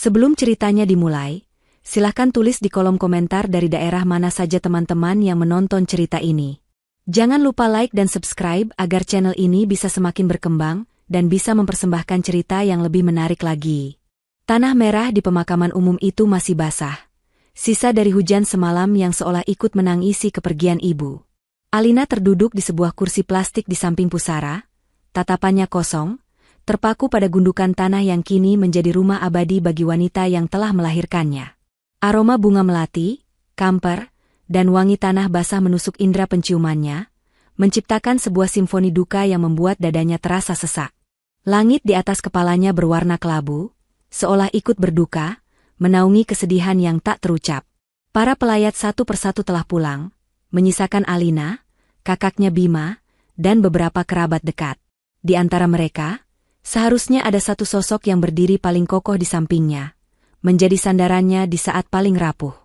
Sebelum ceritanya dimulai, silahkan tulis di kolom komentar dari daerah mana saja teman-teman yang menonton cerita ini. Jangan lupa like dan subscribe agar channel ini bisa semakin berkembang dan bisa mempersembahkan cerita yang lebih menarik lagi. Tanah merah di pemakaman umum itu masih basah. Sisa dari hujan semalam yang seolah ikut menangisi kepergian ibu. Alina terduduk di sebuah kursi plastik di samping pusara, tatapannya kosong, terpaku pada gundukan tanah yang kini menjadi rumah abadi bagi wanita yang telah melahirkannya. Aroma bunga melati, kamper, dan wangi tanah basah menusuk indera penciumannya, menciptakan sebuah simfoni duka yang membuat dadanya terasa sesak. Langit di atas kepalanya berwarna kelabu, seolah ikut berduka, menaungi kesedihan yang tak terucap. Para pelayat satu persatu telah pulang, menyisakan Alina, kakaknya Bima, dan beberapa kerabat dekat. Di antara mereka, seharusnya ada satu sosok yang berdiri paling kokoh di sampingnya, menjadi sandarannya di saat paling rapuh.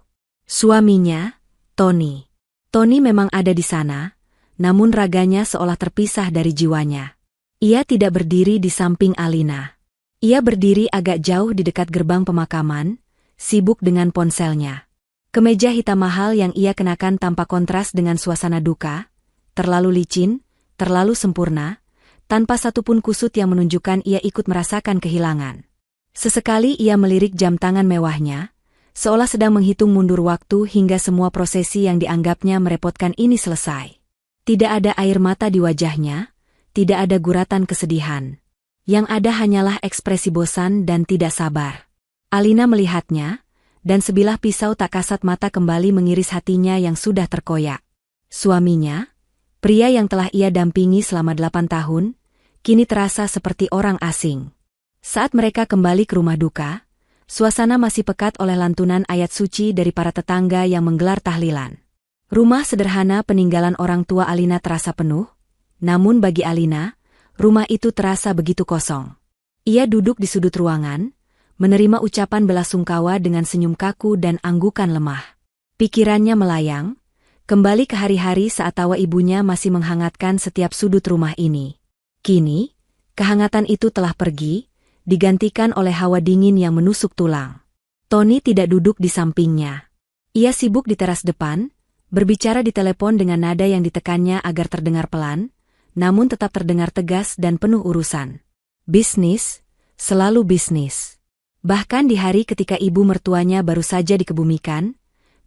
Suaminya, Tony. Tony memang ada di sana, namun raganya seolah terpisah dari jiwanya. Ia tidak berdiri di samping Alina. Ia berdiri agak jauh di dekat gerbang pemakaman, sibuk dengan ponselnya. Kemeja hitam mahal yang ia kenakan tampak kontras dengan suasana duka, terlalu licin, terlalu sempurna, tanpa satupun kusut yang menunjukkan ia ikut merasakan kehilangan. Sesekali ia melirik jam tangan mewahnya, seolah sedang menghitung mundur waktu hingga semua prosesi yang dianggapnya merepotkan ini selesai. Tidak ada air mata di wajahnya, tidak ada guratan kesedihan. Yang ada hanyalah ekspresi bosan dan tidak sabar. Alina melihatnya, dan sebilah pisau tak kasat mata kembali mengiris hatinya yang sudah terkoyak. Suaminya, pria yang telah ia dampingi selama 8 tahun, kini terasa seperti orang asing. Saat mereka kembali ke rumah duka, suasana masih pekat oleh lantunan ayat suci dari para tetangga yang menggelar tahlilan. Rumah sederhana peninggalan orang tua Alina terasa penuh, namun bagi Alina, rumah itu terasa begitu kosong. Ia duduk di sudut ruangan, menerima ucapan belasungkawa dengan senyum kaku dan anggukan lemah. Pikirannya melayang, kembali ke hari-hari saat tawa ibunya masih menghangatkan setiap sudut rumah ini. Kini, kehangatan itu telah pergi, digantikan oleh hawa dingin yang menusuk tulang. Tony tidak duduk di sampingnya. Ia sibuk di teras depan, berbicara di telepon dengan nada yang ditekannya agar terdengar pelan, namun tetap terdengar tegas dan penuh urusan. Bisnis, selalu bisnis. Bahkan di hari ketika ibu mertuanya baru saja dikebumikan,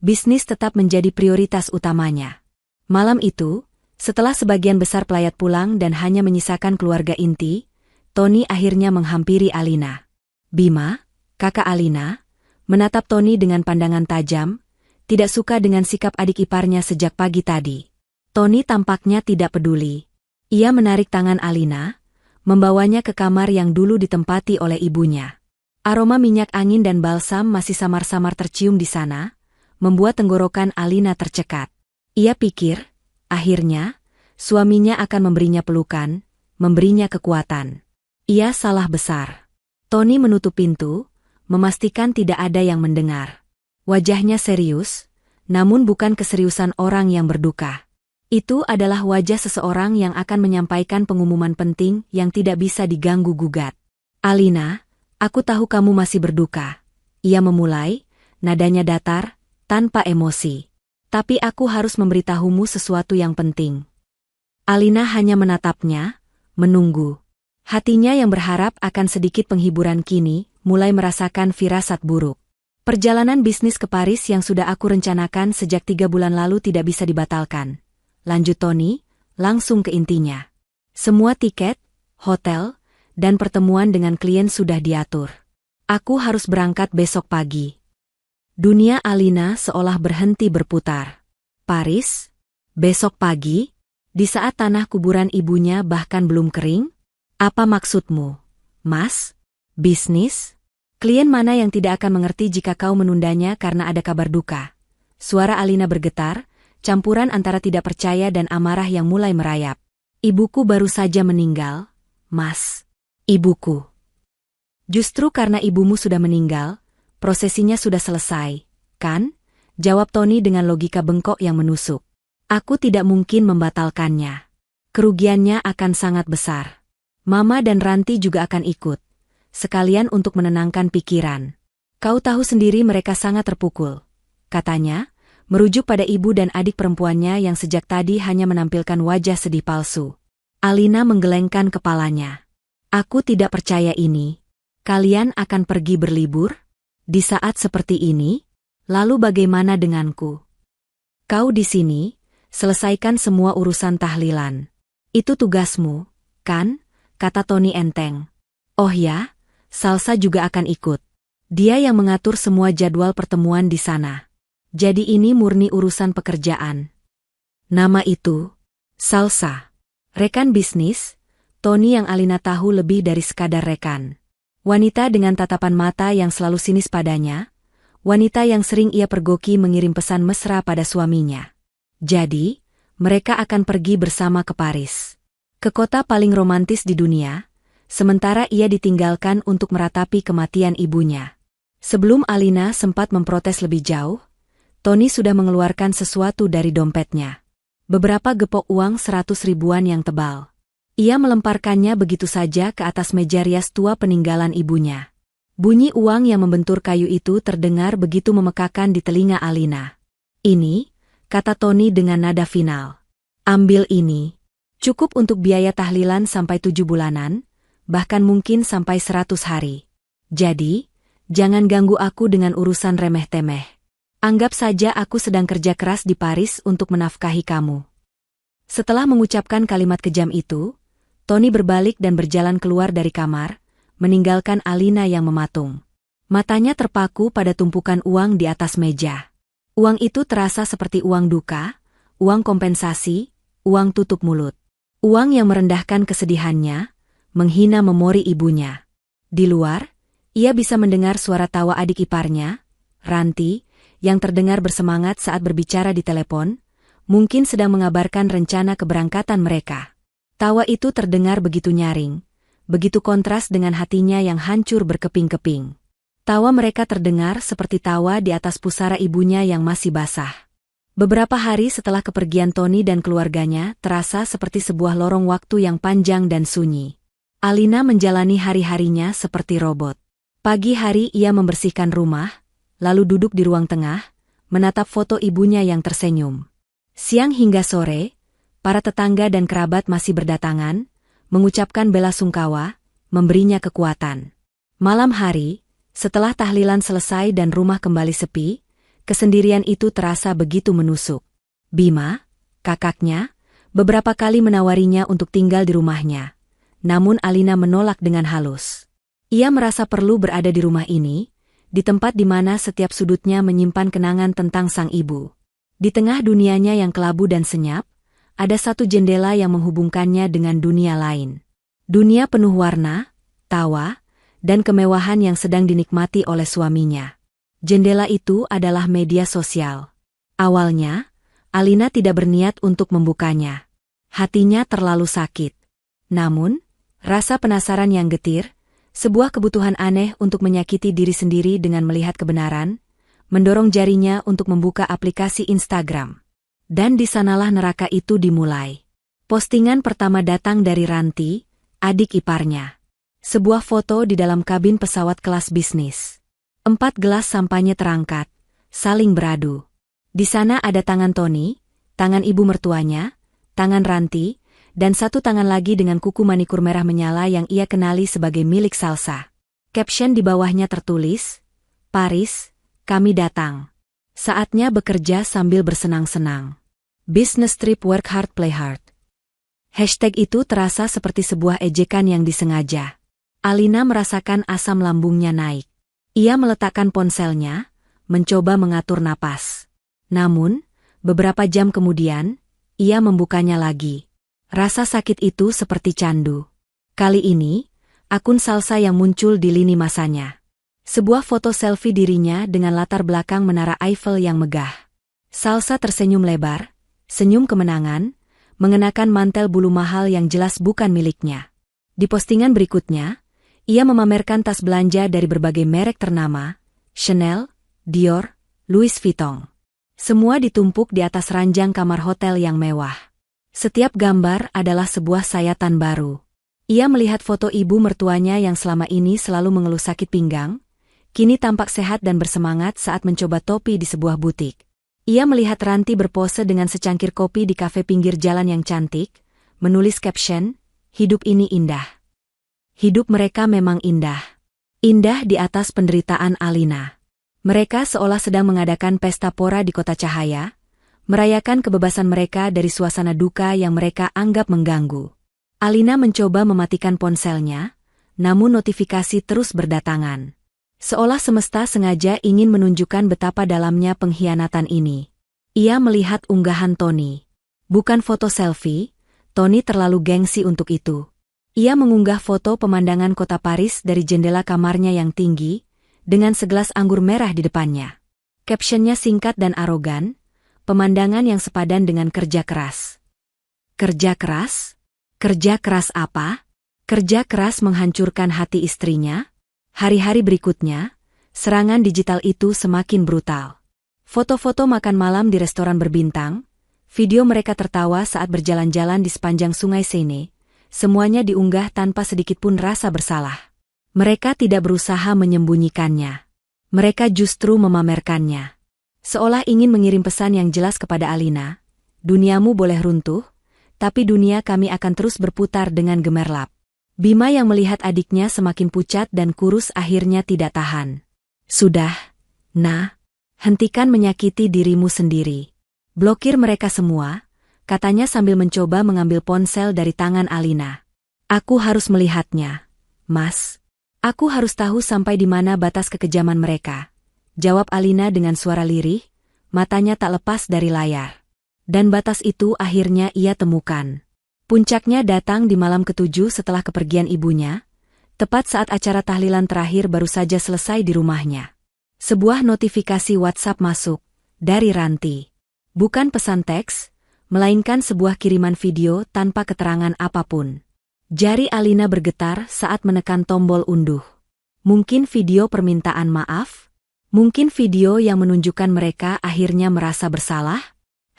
bisnis tetap menjadi prioritas utamanya. Malam itu, setelah sebagian besar pelayat pulang dan hanya menyisakan keluarga inti, Tony akhirnya menghampiri Alina. Bima, kakak Alina, menatap Tony dengan pandangan tajam, tidak suka dengan sikap adik iparnya sejak pagi tadi. Tony tampaknya tidak peduli. Ia menarik tangan Alina, membawanya ke kamar yang dulu ditempati oleh ibunya. Aroma minyak angin dan balsam masih samar-samar tercium di sana, membuat tenggorokan Alina tercekat. Ia pikir, akhirnya, suaminya akan memberinya pelukan, memberinya kekuatan. Ia salah besar. Tony menutup pintu, memastikan tidak ada yang mendengar. Wajahnya serius, namun bukan keseriusan orang yang berduka. Itu adalah wajah seseorang yang akan menyampaikan pengumuman penting yang tidak bisa diganggu-gugat. Alina, aku tahu kamu masih berduka. Ia memulai, nadanya datar, tanpa emosi. Tapi aku harus memberitahumu sesuatu yang penting. Alina hanya menatapnya, menunggu. Hatinya yang berharap akan sedikit penghiburan kini, mulai merasakan firasat buruk. Perjalanan bisnis ke Paris yang sudah aku rencanakan sejak 3 bulan lalu tidak bisa dibatalkan. Lanjut Tony, langsung ke intinya. Semua tiket, hotel, dan pertemuan dengan klien sudah diatur. Aku harus berangkat besok pagi. Dunia Alina seolah berhenti berputar. Paris? Besok pagi? Di saat tanah kuburan ibunya bahkan belum kering? Apa maksudmu, Mas? Bisnis? Klien mana yang tidak akan mengerti jika kau menundanya karena ada kabar duka? Suara Alina bergetar, campuran antara tidak percaya dan amarah yang mulai merayap. Ibuku baru saja meninggal, Mas. Ibuku. Justru karena ibumu sudah meninggal, prosesinya sudah selesai, kan? Jawab Tony dengan logika bengkok yang menusuk. Aku tidak mungkin membatalkannya. Kerugiannya akan sangat besar. Mama dan Ranti juga akan ikut. Sekalian untuk menenangkan pikiran. Kau tahu sendiri mereka sangat terpukul, katanya, merujuk pada ibu dan adik perempuannya yang sejak tadi hanya menampilkan wajah sedih palsu. Alina menggelengkan kepalanya. Aku tidak percaya ini. Kalian akan pergi berlibur? Di saat seperti ini? Lalu bagaimana denganku? Kau di sini, selesaikan semua urusan tahlilan. Itu tugasmu, kan? Kata Tony enteng. Oh ya, Salsa juga akan ikut. Dia yang mengatur semua jadwal pertemuan di sana. Jadi ini murni urusan pekerjaan. Nama itu, Salsa. Rekan bisnis, Tony yang Alina tahu lebih dari sekadar rekan. Wanita dengan tatapan mata yang selalu sinis padanya, wanita yang sering ia pergoki mengirim pesan mesra pada suaminya. Jadi, mereka akan pergi bersama ke Paris. Ke kota paling romantis di dunia, sementara ia ditinggalkan untuk meratapi kematian ibunya. Sebelum Alina sempat memprotes lebih jauh, Tony sudah mengeluarkan sesuatu dari dompetnya. Beberapa gepok uang 100 ribuan yang tebal. Ia melemparkannya begitu saja ke atas meja rias tua peninggalan ibunya. Bunyi uang yang membentur kayu itu terdengar begitu memekakan di telinga Alina. Ini, kata Tony dengan nada final. Ambil ini. Cukup untuk biaya tahlilan sampai 7 bulanan, bahkan mungkin sampai 100 hari. Jadi, jangan ganggu aku dengan urusan remeh-temeh. Anggap saja aku sedang kerja keras di Paris untuk menafkahi kamu. Setelah mengucapkan kalimat kejam itu, Tony berbalik dan berjalan keluar dari kamar, meninggalkan Alina yang mematung. Matanya terpaku pada tumpukan uang di atas meja. Uang itu terasa seperti uang duka, uang kompensasi, uang tutup mulut. Uang yang merendahkan kesedihannya, menghina memori ibunya. Di luar, ia bisa mendengar suara tawa adik iparnya, Ranti, yang terdengar bersemangat saat berbicara di telepon, mungkin sedang mengabarkan rencana keberangkatan mereka. Tawa itu terdengar begitu nyaring, begitu kontras dengan hatinya yang hancur berkeping-keping. Tawa mereka terdengar seperti tawa di atas pusara ibunya yang masih basah. Beberapa hari setelah kepergian Tony dan keluarganya terasa seperti sebuah lorong waktu yang panjang dan sunyi. Alina menjalani hari-harinya seperti robot. Pagi hari ia membersihkan rumah, lalu duduk di ruang tengah, menatap foto ibunya yang tersenyum. Siang hingga sore, para tetangga dan kerabat masih berdatangan, mengucapkan bela sungkawa, memberinya kekuatan. Malam hari, setelah tahlilan selesai dan rumah kembali sepi, kesendirian itu terasa begitu menusuk. Bima, kakaknya, beberapa kali menawarinya untuk tinggal di rumahnya. Namun Alina menolak dengan halus. Ia merasa perlu berada di rumah ini, di tempat di mana setiap sudutnya menyimpan kenangan tentang sang ibu. Di tengah dunianya yang kelabu dan senyap, ada satu jendela yang menghubungkannya dengan dunia lain. Dunia penuh warna, tawa, dan kemewahan yang sedang dinikmati oleh suaminya. Jendela itu adalah media sosial. Awalnya, Alina tidak berniat untuk membukanya. Hatinya terlalu sakit. Namun, rasa penasaran yang getir, sebuah kebutuhan aneh untuk menyakiti diri sendiri dengan melihat kebenaran, mendorong jarinya untuk membuka aplikasi Instagram. Dan di sanalah neraka itu dimulai. Postingan pertama datang dari Ranti, adik iparnya. Sebuah foto di dalam kabin pesawat kelas bisnis. 4 gelas sampahnya terangkat, saling beradu. Di sana ada tangan Tony, tangan ibu mertuanya, tangan Ranti, dan satu tangan lagi dengan kuku manikur merah menyala yang ia kenali sebagai milik Salsa. Caption di bawahnya tertulis, Paris, kami datang. Saatnya bekerja sambil bersenang-senang. Business trip work hard play hard. Hashtag itu terasa seperti sebuah ejekan yang disengaja. Alina merasakan asam lambungnya naik. Ia meletakkan ponselnya, mencoba mengatur napas. Namun, beberapa jam kemudian, ia membukanya lagi. Rasa sakit itu seperti candu. Kali ini, akun Salsa yang muncul di lini masanya. Sebuah foto selfie dirinya dengan latar belakang menara Eiffel yang megah. Salsa tersenyum lebar, senyum kemenangan, mengenakan mantel bulu mahal yang jelas bukan miliknya. Di postingan berikutnya, ia memamerkan tas belanja dari berbagai merek ternama, Chanel, Dior, Louis Vuitton. Semua ditumpuk di atas ranjang kamar hotel yang mewah. Setiap gambar adalah sebuah sayatan baru. Ia melihat foto ibu mertuanya yang selama ini selalu mengeluh sakit pinggang, kini tampak sehat dan bersemangat saat mencoba topi di sebuah butik. Ia melihat Ranti berpose dengan secangkir kopi di kafe pinggir jalan yang cantik, menulis caption, "Hidup ini indah." Hidup mereka memang indah. Indah di atas penderitaan Alina. Mereka seolah sedang mengadakan pesta pora di kota cahaya, merayakan kebebasan mereka dari suasana duka yang mereka anggap mengganggu. Alina mencoba mematikan ponselnya, namun notifikasi terus berdatangan. Seolah semesta sengaja ingin menunjukkan betapa dalamnya pengkhianatan ini. Ia melihat unggahan Tony. Bukan foto selfie, Tony terlalu gengsi untuk itu. Ia mengunggah foto pemandangan kota Paris dari jendela kamarnya yang tinggi, dengan segelas anggur merah di depannya. Captionnya singkat dan arogan, pemandangan yang sepadan dengan kerja keras. Kerja keras? Kerja keras apa? Kerja keras menghancurkan hati istrinya? Hari-hari berikutnya, serangan digital itu semakin brutal. Foto-foto makan malam di restoran berbintang, video mereka tertawa saat berjalan-jalan di sepanjang sungai Seine, semuanya diunggah tanpa sedikitpun rasa bersalah. Mereka tidak berusaha menyembunyikannya. Mereka justru memamerkannya. Seolah ingin mengirim pesan yang jelas kepada Alina, "Duniamu boleh runtuh, tapi dunia kami akan terus berputar dengan gemerlap." Bima yang melihat adiknya semakin pucat dan kurus akhirnya tidak tahan. "Sudah, Nah, hentikan menyakiti dirimu sendiri. Blokir mereka semua," katanya sambil mencoba mengambil ponsel dari tangan Alina. "Aku harus melihatnya, Mas. Aku harus tahu sampai di mana batas kekejaman mereka," jawab Alina dengan suara lirih, matanya tak lepas dari layar. Dan batas itu akhirnya ia temukan. Puncaknya datang di malam ke-7 setelah kepergian ibunya, tepat saat acara tahlilan terakhir baru saja selesai di rumahnya. Sebuah notifikasi WhatsApp masuk, dari Ranti. Bukan pesan teks, melainkan sebuah kiriman video tanpa keterangan apapun. Jari Alina bergetar saat menekan tombol unduh. Mungkin video permintaan maaf? Mungkin video yang menunjukkan mereka akhirnya merasa bersalah?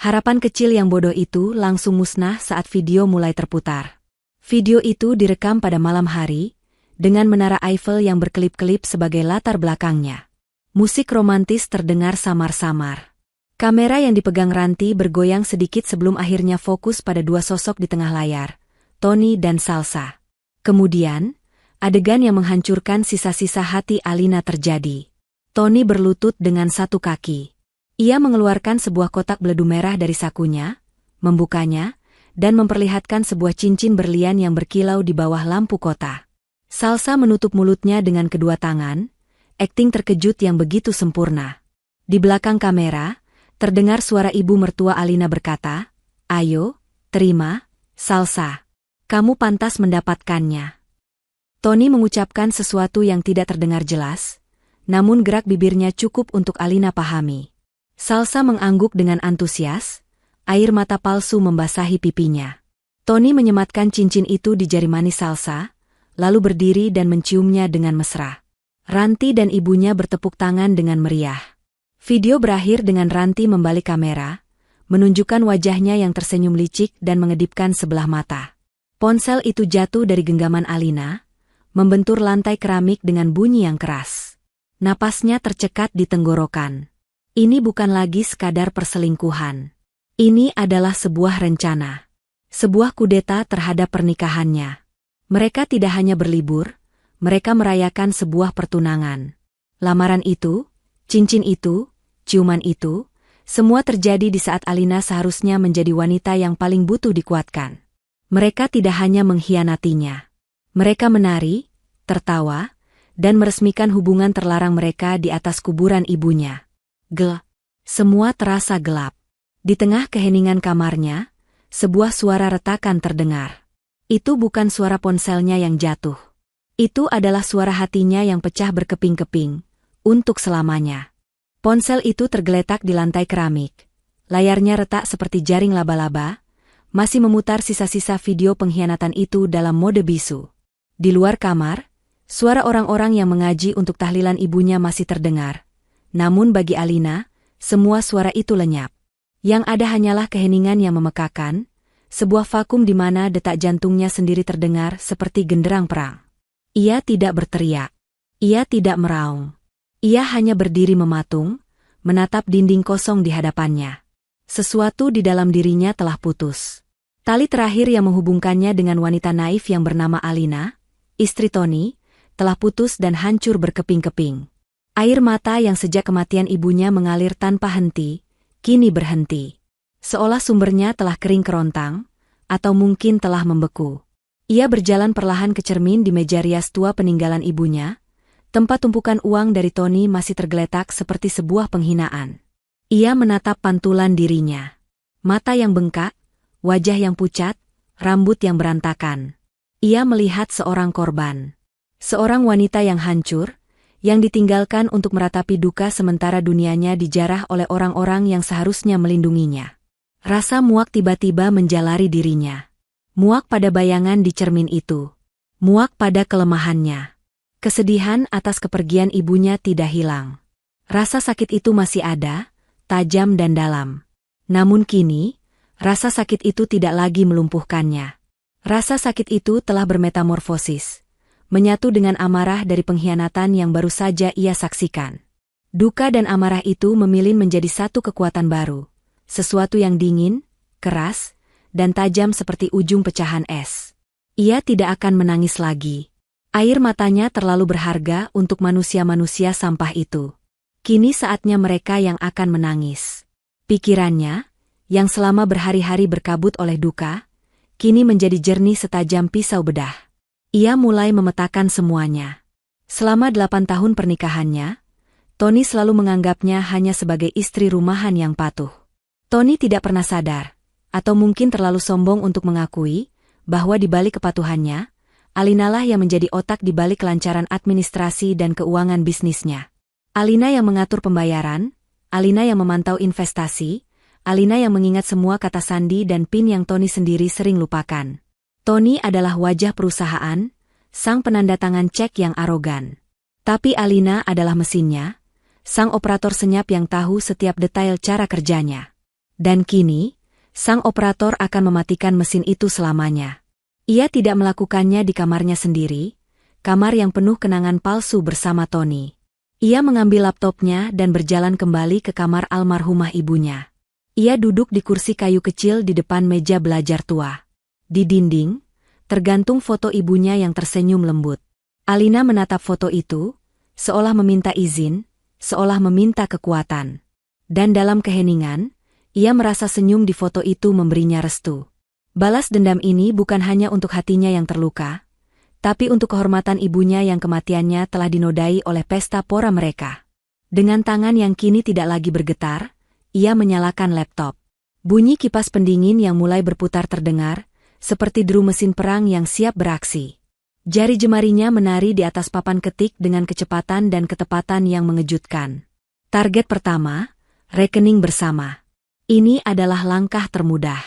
Harapan kecil yang bodoh itu langsung musnah saat video mulai terputar. Video itu direkam pada malam hari, dengan menara Eiffel yang berkelip-kelip sebagai latar belakangnya. Musik romantis terdengar samar-samar. Kamera yang dipegang Ranti bergoyang sedikit sebelum akhirnya fokus pada dua sosok di tengah layar, Tony dan Salsa. Kemudian, adegan yang menghancurkan sisa-sisa hati Alina terjadi. Tony berlutut dengan satu kaki. Ia mengeluarkan sebuah kotak beladu merah dari sakunya, membukanya, dan memperlihatkan sebuah cincin berlian yang berkilau di bawah lampu kota. Salsa menutup mulutnya dengan kedua tangan, akting terkejut yang begitu sempurna. Di belakang kamera, terdengar suara ibu mertua Alina berkata, "Ayo, terima, Salsa. Kamu pantas mendapatkannya." Tony mengucapkan sesuatu yang tidak terdengar jelas, namun gerak bibirnya cukup untuk Alina pahami. Salsa mengangguk dengan antusias, air mata palsu membasahi pipinya. Tony menyematkan cincin itu di jari manis Salsa, lalu berdiri dan menciumnya dengan mesra. Ranti dan ibunya bertepuk tangan dengan meriah. Video berakhir dengan Ranti membalik kamera, menunjukkan wajahnya yang tersenyum licik dan mengedipkan sebelah mata. Ponsel itu jatuh dari genggaman Alina, membentur lantai keramik dengan bunyi yang keras. Napasnya tercekat di tenggorokan. Ini bukan lagi sekadar perselingkuhan. Ini adalah sebuah rencana. Sebuah kudeta terhadap pernikahannya. Mereka tidak hanya berlibur, mereka merayakan sebuah pertunangan. Lamaran itu, cincin itu, ciuman itu, semua terjadi di saat Alina seharusnya menjadi wanita yang paling butuh dikuatkan. Mereka tidak hanya mengkhianatinya. Mereka menari, tertawa, dan meresmikan hubungan terlarang mereka di atas kuburan ibunya. Semua terasa gelap. Di tengah keheningan kamarnya, sebuah suara retakan terdengar. Itu bukan suara ponselnya yang jatuh. Itu adalah suara hatinya yang pecah berkeping-keping, untuk selamanya. Ponsel itu tergeletak di lantai keramik. Layarnya retak seperti jaring laba-laba, masih memutar sisa-sisa video pengkhianatan itu dalam mode bisu. Di luar kamar, suara orang-orang yang mengaji untuk tahlilan ibunya masih terdengar. Namun bagi Alina, semua suara itu lenyap. Yang ada hanyalah keheningan yang memekakan, sebuah vakum di mana detak jantungnya sendiri terdengar seperti genderang perang. Ia tidak berteriak. Ia tidak meraung. Ia hanya berdiri mematung, menatap dinding kosong di hadapannya. Sesuatu di dalam dirinya telah putus. Tali terakhir yang menghubungkannya dengan wanita naif yang bernama Alina, istri Tony, telah putus dan hancur berkeping-keping. Air mata yang sejak kematian ibunya mengalir tanpa henti, kini berhenti. Seolah sumbernya telah kering kerontang, atau mungkin telah membeku. Ia berjalan perlahan ke cermin di meja rias tua peninggalan ibunya. Tempat tumpukan uang dari Tony masih tergeletak seperti sebuah penghinaan. Ia menatap pantulan dirinya. Mata yang bengkak, wajah yang pucat, rambut yang berantakan. Ia melihat seorang korban. Seorang wanita yang hancur, yang ditinggalkan untuk meratapi duka sementara dunianya dijarah oleh orang-orang yang seharusnya melindunginya. Rasa muak tiba-tiba menjalari dirinya. Muak pada bayangan di cermin itu. Muak pada kelemahannya. Kesedihan atas kepergian ibunya tidak hilang. Rasa sakit itu masih ada, tajam dan dalam. Namun kini, rasa sakit itu tidak lagi melumpuhkannya. Rasa sakit itu telah bermetamorfosis, menyatu dengan amarah dari pengkhianatan yang baru saja ia saksikan. Duka dan amarah itu memilin menjadi satu kekuatan baru, sesuatu yang dingin, keras, dan tajam seperti ujung pecahan es. Ia tidak akan menangis lagi. Air matanya terlalu berharga untuk manusia-manusia sampah itu. Kini saatnya mereka yang akan menangis. Pikirannya, yang selama berhari-hari berkabut oleh duka, kini menjadi jernih setajam pisau bedah. Ia mulai memetakan semuanya. Selama 8 tahun pernikahannya, Tony selalu menganggapnya hanya sebagai istri rumahan yang patuh. Tony tidak pernah sadar, atau mungkin terlalu sombong untuk mengakui, bahwa di balik kepatuhannya, Alina lah yang menjadi otak di balik kelancaran administrasi dan keuangan bisnisnya. Alina yang mengatur pembayaran, Alina yang memantau investasi, Alina yang mengingat semua kata sandi dan PIN yang Tony sendiri sering lupakan. Tony adalah wajah perusahaan, sang penandatangan cek yang arogan. Tapi Alina adalah mesinnya, sang operator senyap yang tahu setiap detail cara kerjanya. Dan kini, sang operator akan mematikan mesin itu selamanya. Ia tidak melakukannya di kamarnya sendiri, kamar yang penuh kenangan palsu bersama Tony. Ia mengambil laptopnya dan berjalan kembali ke kamar almarhumah ibunya. Ia duduk di kursi kayu kecil di depan meja belajar tua. Di dinding, tergantung foto ibunya yang tersenyum lembut. Alina menatap foto itu, seolah meminta izin, seolah meminta kekuatan. Dan dalam keheningan, ia merasa senyum di foto itu memberinya restu. Balas dendam ini bukan hanya untuk hatinya yang terluka, tapi untuk kehormatan ibunya yang kematiannya telah dinodai oleh pesta pora mereka. Dengan tangan yang kini tidak lagi bergetar, ia menyalakan laptop. Bunyi kipas pendingin yang mulai berputar terdengar, seperti deru mesin perang yang siap beraksi. Jari jemarinya menari di atas papan ketik dengan kecepatan dan ketepatan yang mengejutkan. Target pertama, rekening bersama. Ini adalah langkah termudah.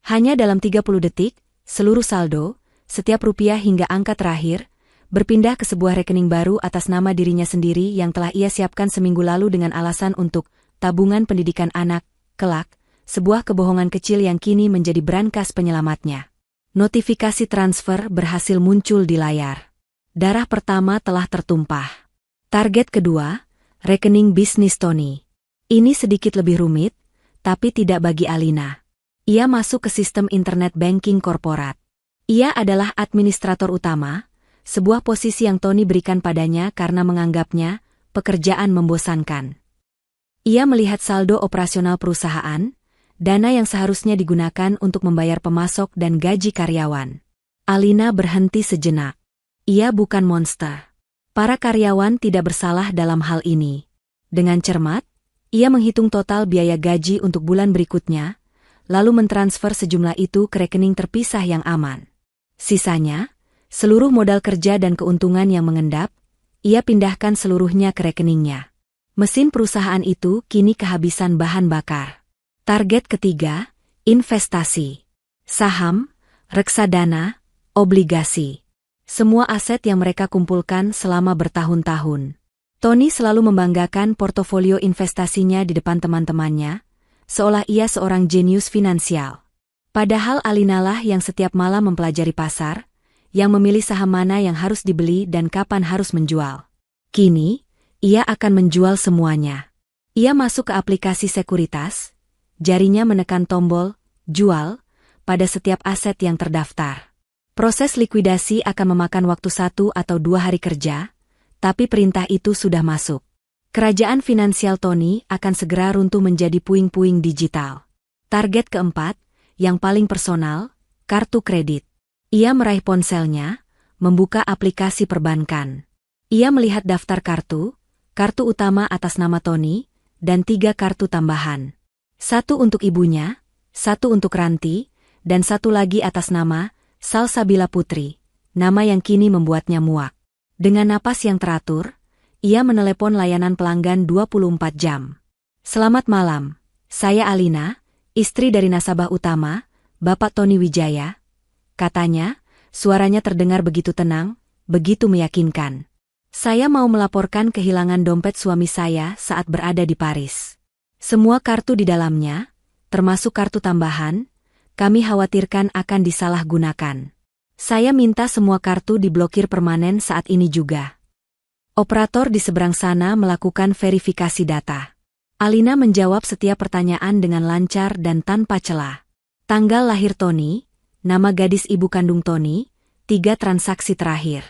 Hanya dalam 30 detik, seluruh saldo, setiap rupiah hingga angka terakhir, berpindah ke sebuah rekening baru atas nama dirinya sendiri yang telah ia siapkan seminggu lalu dengan alasan untuk tabungan pendidikan anak, kelak, sebuah kebohongan kecil yang kini menjadi brankas penyelamatnya. Notifikasi transfer berhasil muncul di layar. Darah pertama telah tertumpah. Target kedua, rekening bisnis Tony. Ini sedikit lebih rumit, tapi tidak bagi Alina. Ia masuk ke sistem internet banking korporat. Ia adalah administrator utama, sebuah posisi yang Tony berikan padanya karena menganggapnya pekerjaan membosankan. Ia melihat saldo operasional perusahaan, dana yang seharusnya digunakan untuk membayar pemasok dan gaji karyawan. Alina berhenti sejenak. Ia bukan monster. Para karyawan tidak bersalah dalam hal ini. Dengan cermat, ia menghitung total biaya gaji untuk bulan berikutnya, lalu mentransfer sejumlah itu ke rekening terpisah yang aman. Sisanya, seluruh modal kerja dan keuntungan yang mengendap, ia pindahkan seluruhnya ke rekeningnya. Mesin perusahaan itu kini kehabisan bahan bakar. Target ketiga, investasi. Saham, reksadana, obligasi. Semua aset yang mereka kumpulkan selama bertahun-tahun. Tony selalu membanggakan portofolio investasinya di depan teman-temannya, seolah ia seorang jenius finansial. Padahal Alina lah yang setiap malam mempelajari pasar, yang memilih saham mana yang harus dibeli dan kapan harus menjual. Kini, ia akan menjual semuanya. Ia masuk ke aplikasi sekuritas, jarinya menekan tombol jual pada setiap aset yang terdaftar. Proses likuidasi akan memakan waktu 1 atau 2 hari kerja, tapi perintah itu sudah masuk. Kerajaan finansial Tony akan segera runtuh menjadi puing-puing digital. Target keempat, yang paling personal, kartu kredit. Ia meraih ponselnya, membuka aplikasi perbankan. Ia melihat daftar kartu utama atas nama Tony, dan 3 kartu tambahan. 1 untuk ibunya, 1 untuk Ranti, dan 1 lagi atas nama Salsabila Putri, nama yang kini membuatnya muak. Dengan napas yang teratur, ia menelepon layanan pelanggan 24 jam. Selamat malam, saya Alina, istri dari nasabah utama, Bapak Tony Wijaya. Katanya, suaranya terdengar begitu tenang, begitu meyakinkan. Saya mau melaporkan kehilangan dompet suami saya saat berada di Paris. Semua kartu di dalamnya, termasuk kartu tambahan, kami khawatirkan akan disalahgunakan. Saya minta semua kartu diblokir permanen saat ini juga. Operator di seberang sana melakukan verifikasi data. Alina menjawab setiap pertanyaan dengan lancar dan tanpa celah. Tanggal lahir Tony, nama gadis ibu kandung Tony, 3 transaksi terakhir.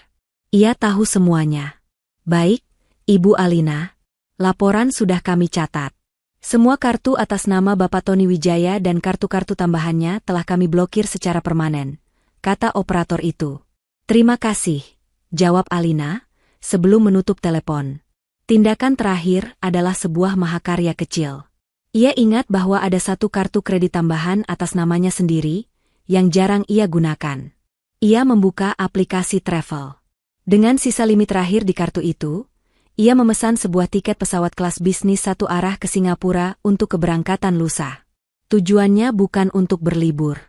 Ia tahu semuanya. Baik, Ibu Alina. Laporan sudah kami catat. Semua kartu atas nama Bapak Tony Wijaya dan kartu-kartu tambahannya telah kami blokir secara permanen, kata operator itu. Terima kasih, jawab Alina, sebelum menutup telepon. Tindakan terakhir adalah sebuah mahakarya kecil. Ia ingat bahwa ada 1 kartu kredit tambahan atas namanya sendiri, yang jarang ia gunakan. Ia membuka aplikasi travel. Dengan sisa limit terakhir di kartu itu, ia memesan sebuah tiket pesawat kelas bisnis 1 arah ke Singapura untuk keberangkatan lusa. Tujuannya bukan untuk berlibur.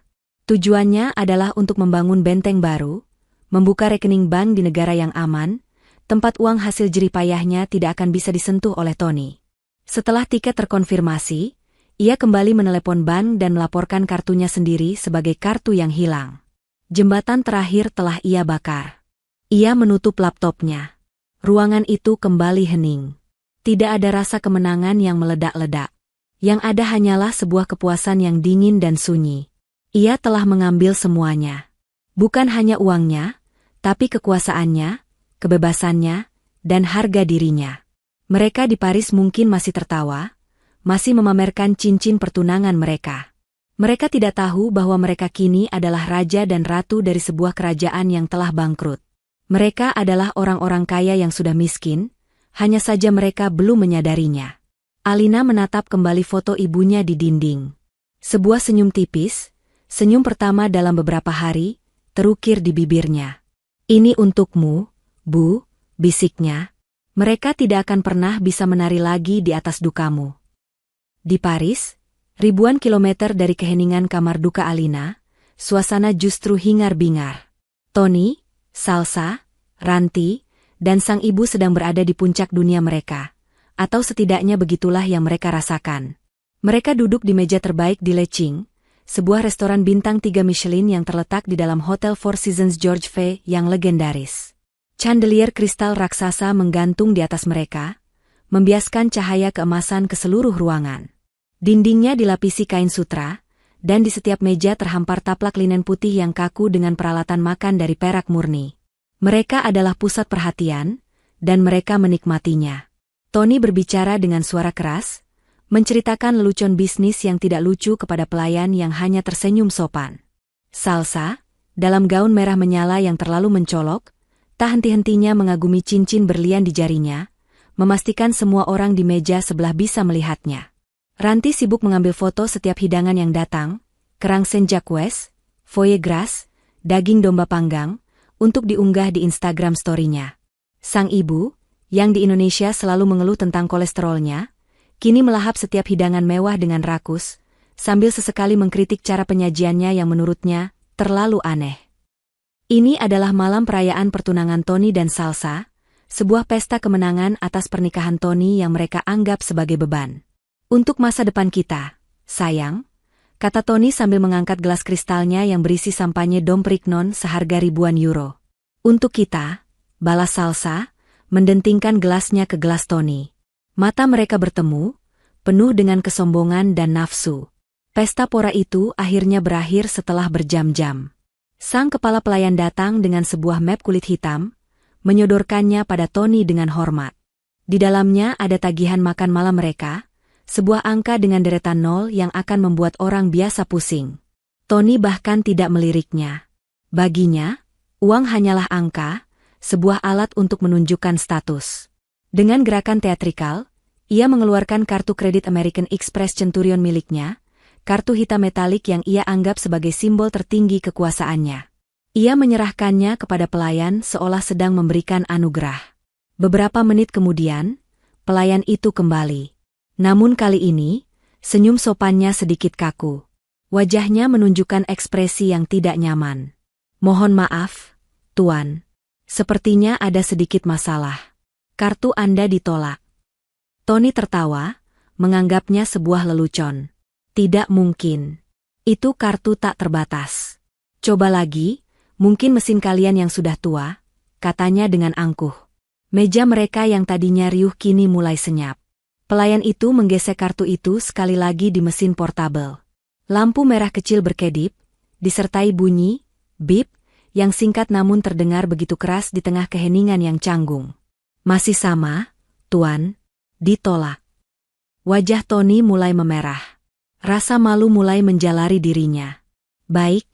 Tujuannya adalah untuk membangun benteng baru, membuka rekening bank di negara yang aman, tempat uang hasil jerih payahnya tidak akan bisa disentuh oleh Tony. Setelah tiket terkonfirmasi, ia kembali menelepon bank dan melaporkan kartunya sendiri sebagai kartu yang hilang. Jembatan terakhir telah ia bakar. Ia menutup laptopnya. Ruangan itu kembali hening. Tidak ada rasa kemenangan yang meledak-ledak. Yang ada hanyalah sebuah kepuasan yang dingin dan sunyi. Ia telah mengambil semuanya. Bukan hanya uangnya, tapi kekuasaannya, kebebasannya, dan harga dirinya. Mereka di Paris mungkin masih tertawa, masih memamerkan cincin pertunangan mereka. Mereka tidak tahu bahwa mereka kini adalah raja dan ratu dari sebuah kerajaan yang telah bangkrut. Mereka adalah orang-orang kaya yang sudah miskin, hanya saja mereka belum menyadarinya. Alina menatap kembali foto ibunya di dinding. Sebuah senyum tipis, senyum pertama dalam beberapa hari, terukir di bibirnya. Ini untukmu, Bu, bisiknya. Mereka tidak akan pernah bisa menari lagi di atas dukamu. Di Paris, ribuan kilometer dari keheningan kamar duka Alina, suasana justru hingar-bingar. Tony, Salsa, Ranti, dan sang ibu sedang berada di puncak dunia mereka, atau setidaknya begitulah yang mereka rasakan. Mereka duduk di meja terbaik di Leching, sebuah restoran bintang 3 Michelin yang terletak di dalam Hotel Four Seasons George V yang legendaris. Chandelier kristal raksasa menggantung di atas mereka, membiaskan cahaya keemasan ke seluruh ruangan. Dindingnya dilapisi kain sutra, dan di setiap meja terhampar taplak linen putih yang kaku dengan peralatan makan dari perak murni. Mereka adalah pusat perhatian, dan mereka menikmatinya. Tony berbicara dengan suara keras, menceritakan lelucon bisnis yang tidak lucu kepada pelayan yang hanya tersenyum sopan. Salsa, dalam gaun merah menyala yang terlalu mencolok, tak henti-hentinya mengagumi cincin berlian di jarinya, memastikan semua orang di meja sebelah bisa melihatnya. Ranti sibuk mengambil foto setiap hidangan yang datang, kerang Saint Jacques, foie gras, daging domba panggang, untuk diunggah di Instagram story-nya. Sang ibu, yang di Indonesia selalu mengeluh tentang kolesterolnya, kini melahap setiap hidangan mewah dengan rakus, sambil sesekali mengkritik cara penyajiannya yang menurutnya terlalu aneh. Ini adalah malam perayaan pertunangan Tony dan Salsa, sebuah pesta kemenangan atas pernikahan Tony yang mereka anggap sebagai beban. Untuk masa depan kita, sayang, kata Tony sambil mengangkat gelas kristalnya yang berisi sampanye Dom Perignon seharga ribuan euro. Untuk kita, balas Salsa, mendentingkan gelasnya ke gelas Tony. Mata mereka bertemu, penuh dengan kesombongan dan nafsu. Pesta pora itu akhirnya berakhir setelah berjam-jam. Sang kepala pelayan datang dengan sebuah map kulit hitam, menyodorkannya pada Tony dengan hormat. Di dalamnya ada tagihan makan malam mereka, sebuah angka dengan deretan nol yang akan membuat orang biasa pusing. Tony bahkan tidak meliriknya. Baginya, uang hanyalah angka, sebuah alat untuk menunjukkan status. Dengan gerakan teatrikal, ia mengeluarkan kartu kredit American Express Centurion miliknya, kartu hitam metalik yang ia anggap sebagai simbol tertinggi kekuasaannya. Ia menyerahkannya kepada pelayan seolah sedang memberikan anugerah. Beberapa menit kemudian, pelayan itu kembali. Namun kali ini, senyum sopannya sedikit kaku. Wajahnya menunjukkan ekspresi yang tidak nyaman. "Mohon maaf, Tuan. Sepertinya ada sedikit masalah. Kartu Anda ditolak." Tony tertawa, menganggapnya sebuah lelucon. "Tidak mungkin. Itu kartu tak terbatas. Coba lagi, mungkin mesin kalian yang sudah tua," katanya dengan angkuh. Meja mereka yang tadinya riuh kini mulai senyap. Pelayan itu menggesek kartu itu sekali lagi di mesin portabel. Lampu merah kecil berkedip, disertai bunyi, bip, yang singkat namun terdengar begitu keras di tengah keheningan yang canggung. "Masih sama, Tuan. Ditolak." Wajah Tony mulai memerah. Rasa malu mulai menjalari dirinya. Baik.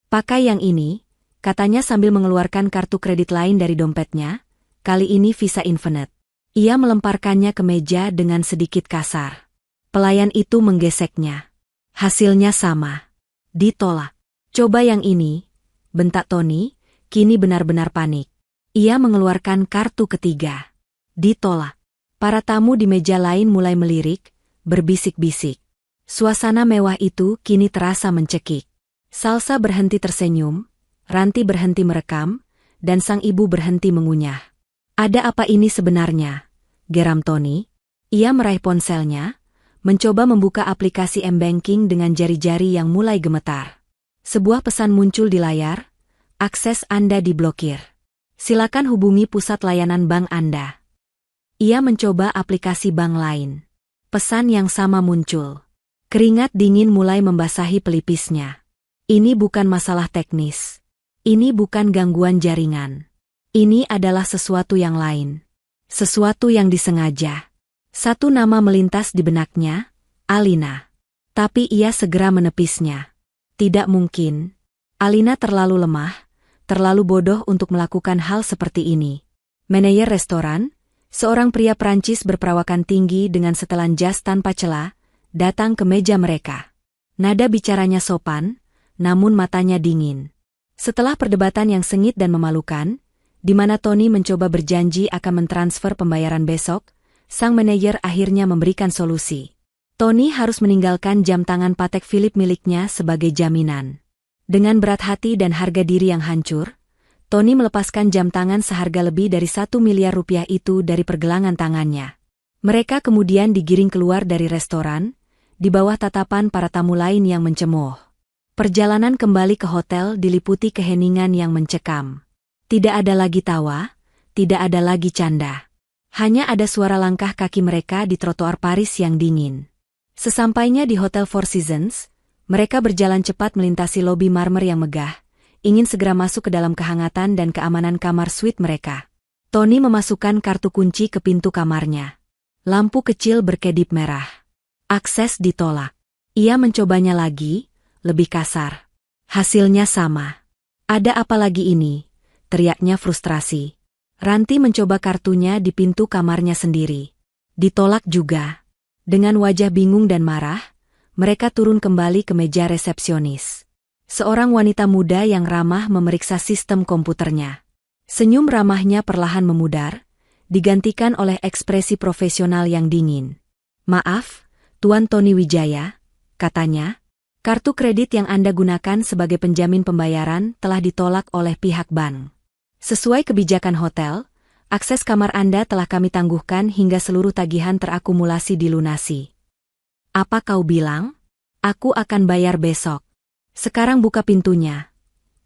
Pakai yang ini," katanya sambil mengeluarkan kartu kredit lain dari dompetnya, kali ini Visa Infinite. Ia melemparkannya ke meja dengan sedikit kasar. Pelayan itu menggeseknya. Hasilnya sama. Ditolak. "Coba yang ini," bentak Tony, kini benar-benar panik. Ia mengeluarkan kartu ketiga. Ditolak. Para tamu di meja lain mulai melirik, berbisik-bisik. Suasana mewah itu kini terasa mencekik. Salsa berhenti tersenyum, Ranti berhenti merekam, dan sang ibu berhenti mengunyah. "Ada apa ini sebenarnya?" geram Tony. Ia meraih ponselnya, mencoba membuka aplikasi M-Banking dengan jari-jari yang mulai gemetar. Sebuah pesan muncul di layar, "Akses Anda diblokir. Silakan hubungi pusat layanan bank Anda." Ia mencoba aplikasi bank lain. Pesan yang sama muncul. Keringat dingin mulai membasahi pelipisnya. Ini bukan masalah teknis. Ini bukan gangguan jaringan. Ini adalah sesuatu yang lain. Sesuatu yang disengaja. Satu nama melintas di benaknya, Alina. Tapi ia segera menepisnya. Tidak mungkin. Alina terlalu lemah, terlalu bodoh untuk melakukan hal seperti ini. Manajer restoran, seorang pria Prancis berperawakan tinggi dengan setelan jas tanpa celah, datang ke meja mereka. Nada bicaranya sopan, namun matanya dingin. Setelah perdebatan yang sengit dan memalukan, di mana Tony mencoba berjanji akan mentransfer pembayaran besok, sang manajer akhirnya memberikan solusi. Tony harus meninggalkan jam tangan Patek Philippe miliknya sebagai jaminan. Dengan berat hati dan harga diri yang hancur, Tony melepaskan jam tangan seharga lebih dari 1 miliar rupiah itu dari pergelangan tangannya. Mereka kemudian digiring keluar dari restoran, di bawah tatapan para tamu lain yang mencemooh. Perjalanan kembali ke hotel diliputi keheningan yang mencekam. Tidak ada lagi tawa, tidak ada lagi canda. Hanya ada suara langkah kaki mereka di trotoar Paris yang dingin. Sesampainya di Hotel Four Seasons, mereka berjalan cepat melintasi lobi marmer yang megah, ingin segera masuk ke dalam kehangatan dan keamanan kamar suite mereka. Tony memasukkan kartu kunci ke pintu kamarnya. Lampu kecil berkedip merah. Akses ditolak. Ia mencobanya lagi, lebih kasar. Hasilnya sama. "Ada apa lagi ini?" teriaknya frustrasi. Ranti mencoba kartunya di pintu kamarnya sendiri. Ditolak juga. Dengan wajah bingung dan marah, mereka turun kembali ke meja resepsionis. Seorang wanita muda yang ramah memeriksa sistem komputernya. Senyum ramahnya perlahan memudar, digantikan oleh ekspresi profesional yang dingin. "Maaf, Tuan Tony Wijaya," katanya, "kartu kredit yang Anda gunakan sebagai penjamin pembayaran telah ditolak oleh pihak bank. Sesuai kebijakan hotel, akses kamar Anda telah kami tangguhkan hingga seluruh tagihan terakumulasi dilunasi." "Apa kau bilang? Aku akan bayar besok. Sekarang buka pintunya,"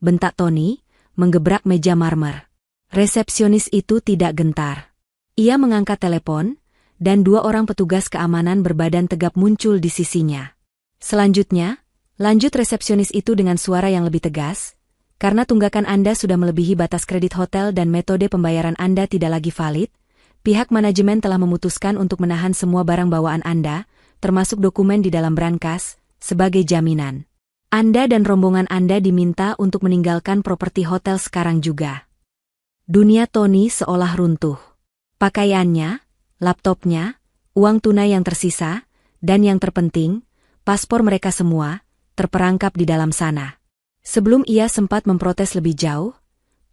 bentak Tony, menggebrak meja marmer. Resepsionis itu tidak gentar. Ia mengangkat telepon, dan 2 orang petugas keamanan berbadan tegap muncul di sisinya. Selanjutnya, lanjut resepsionis itu dengan suara yang lebih tegas, karena tunggakan Anda sudah melebihi batas kredit hotel dan metode pembayaran Anda tidak lagi valid, pihak manajemen telah memutuskan untuk menahan semua barang bawaan Anda, termasuk dokumen di dalam brankas, sebagai jaminan. Anda dan rombongan Anda diminta untuk meninggalkan properti hotel sekarang juga. Dunia Tony seolah runtuh. Pakaiannya, laptopnya, uang tunai yang tersisa, dan yang terpenting, paspor mereka semua, terperangkap di dalam sana. Sebelum ia sempat memprotes lebih jauh,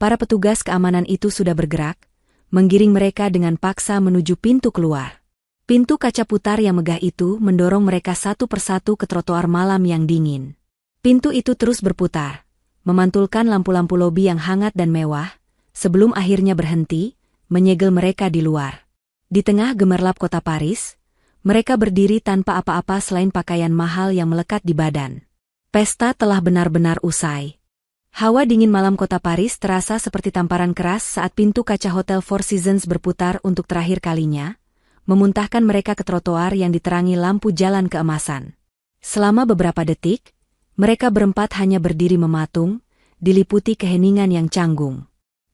para petugas keamanan itu sudah bergerak, menggiring mereka dengan paksa menuju pintu keluar. Pintu kaca putar yang megah itu mendorong mereka satu persatu ke trotoar malam yang dingin. Pintu itu terus berputar, memantulkan lampu-lampu lobi yang hangat dan mewah, sebelum akhirnya berhenti, menyegel mereka di luar. Di tengah gemerlap kota Paris, mereka berdiri tanpa apa-apa selain pakaian mahal yang melekat di badan. Pesta telah benar-benar usai. Hawa dingin malam kota Paris terasa seperti tamparan keras saat pintu kaca Hotel Four Seasons berputar untuk terakhir kalinya, memuntahkan mereka ke trotoar yang diterangi lampu jalan keemasan. Selama beberapa detik, mereka berempat hanya berdiri mematung, diliputi keheningan yang canggung.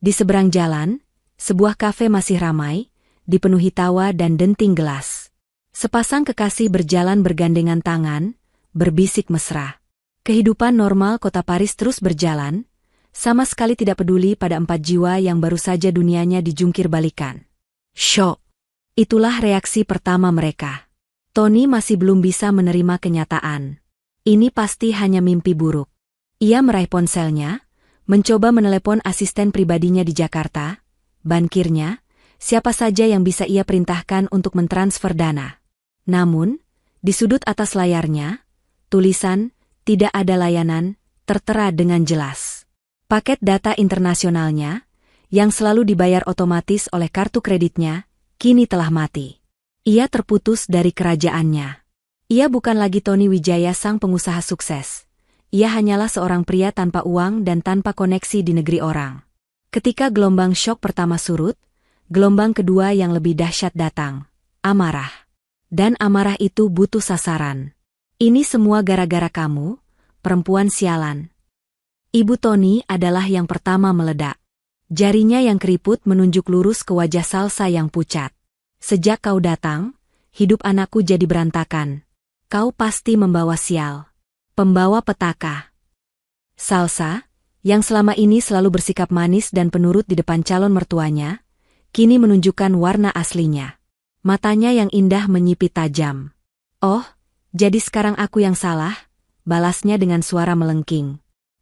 Di seberang jalan, sebuah kafe masih ramai, dipenuhi tawa dan denting gelas. Sepasang kekasih berjalan bergandengan tangan, berbisik mesra. Kehidupan normal kota Paris terus berjalan, sama sekali tidak peduli pada 4 jiwa yang baru saja dunianya dijungkir balikan. Syok. Itulah reaksi pertama mereka. Tony masih belum bisa menerima kenyataan. Ini pasti hanya mimpi buruk. Ia meraih ponselnya, mencoba menelepon asisten pribadinya di Jakarta, bankirnya, siapa saja yang bisa ia perintahkan untuk mentransfer dana. Namun, di sudut atas layarnya, tulisan, "Tidak ada layanan," tertera dengan jelas. Paket data internasionalnya, yang selalu dibayar otomatis oleh kartu kreditnya, kini telah mati. Ia terputus dari kerajaannya. Ia bukan lagi Tony Wijaya sang pengusaha sukses. Ia hanyalah seorang pria tanpa uang dan tanpa koneksi di negeri orang. Ketika gelombang syok pertama surut, gelombang kedua yang lebih dahsyat datang. Amarah. Dan amarah itu butuh sasaran. Ini semua gara-gara kamu, perempuan sialan. Ibu Tony adalah yang pertama meledak. Jarinya yang keriput menunjuk lurus ke wajah Salsa yang pucat. "Sejak kau datang, hidup anakku jadi berantakan. Kau pasti membawa sial. Pembawa petaka." Salsa, yang selama ini selalu bersikap manis dan penurut di depan calon mertuanya, kini menunjukkan warna aslinya. Matanya yang indah menyipit tajam. "Oh, jadi sekarang aku yang salah?" balasnya dengan suara melengking.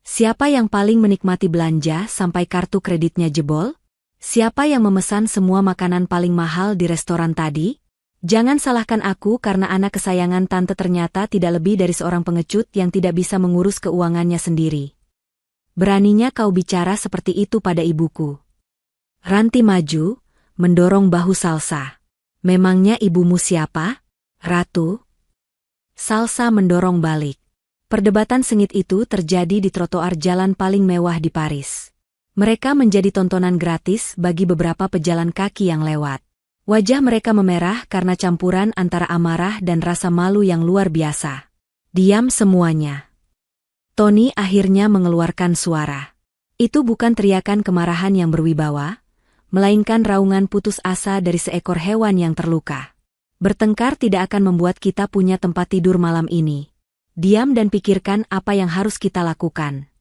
"Siapa yang paling menikmati belanja sampai kartu kreditnya jebol? Siapa yang memesan semua makanan paling mahal di restoran tadi? Jangan salahkan aku karena anak kesayangan tante ternyata tidak lebih dari seorang pengecut yang tidak bisa mengurus keuangannya sendiri. Beraninya kau bicara seperti itu pada ibuku." Ranti maju, mendorong bahu Salsa. "Memangnya ibumu siapa, Ratu?" Salsa mendorong balik. Perdebatan sengit itu terjadi di trotoar jalan paling mewah di Paris. Mereka menjadi tontonan gratis bagi beberapa pejalan kaki yang lewat. Wajah mereka memerah karena campuran antara amarah dan rasa malu yang luar biasa. "Diam semuanya." Tony akhirnya mengeluarkan suara. Itu bukan teriakan kemarahan yang berwibawa, melainkan raungan putus asa dari seekor hewan yang terluka. "Bertengkar tidak akan membuat kita punya tempat tidur malam ini. Diam dan pikirkan apa yang harus kita lakukan."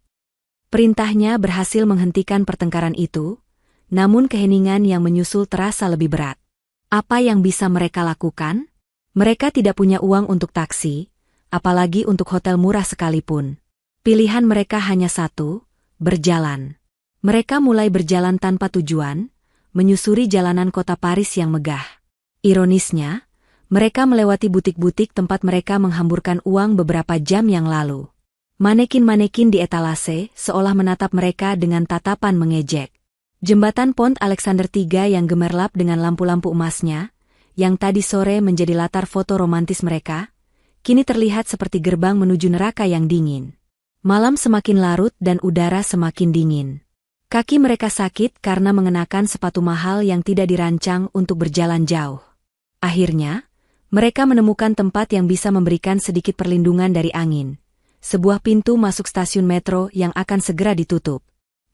Perintahnya berhasil menghentikan pertengkaran itu, namun keheningan yang menyusul terasa lebih berat. Apa yang bisa mereka lakukan? Mereka tidak punya uang untuk taksi, apalagi untuk hotel murah sekalipun. Pilihan mereka hanya satu, berjalan. Mereka mulai berjalan tanpa tujuan, menyusuri jalanan kota Paris yang megah. Ironisnya, mereka melewati butik-butik tempat mereka menghamburkan uang beberapa jam yang lalu. Manekin-manekin di etalase seolah menatap mereka dengan tatapan mengejek. Jembatan Pont Alexander III yang gemerlap dengan lampu-lampu emasnya, yang tadi sore menjadi latar foto romantis mereka, kini terlihat seperti gerbang menuju neraka yang dingin. Malam semakin larut dan udara semakin dingin. Kaki mereka sakit karena mengenakan sepatu mahal yang tidak dirancang untuk berjalan jauh. Akhirnya, mereka menemukan tempat yang bisa memberikan sedikit perlindungan dari angin. Sebuah pintu masuk stasiun metro yang akan segera ditutup.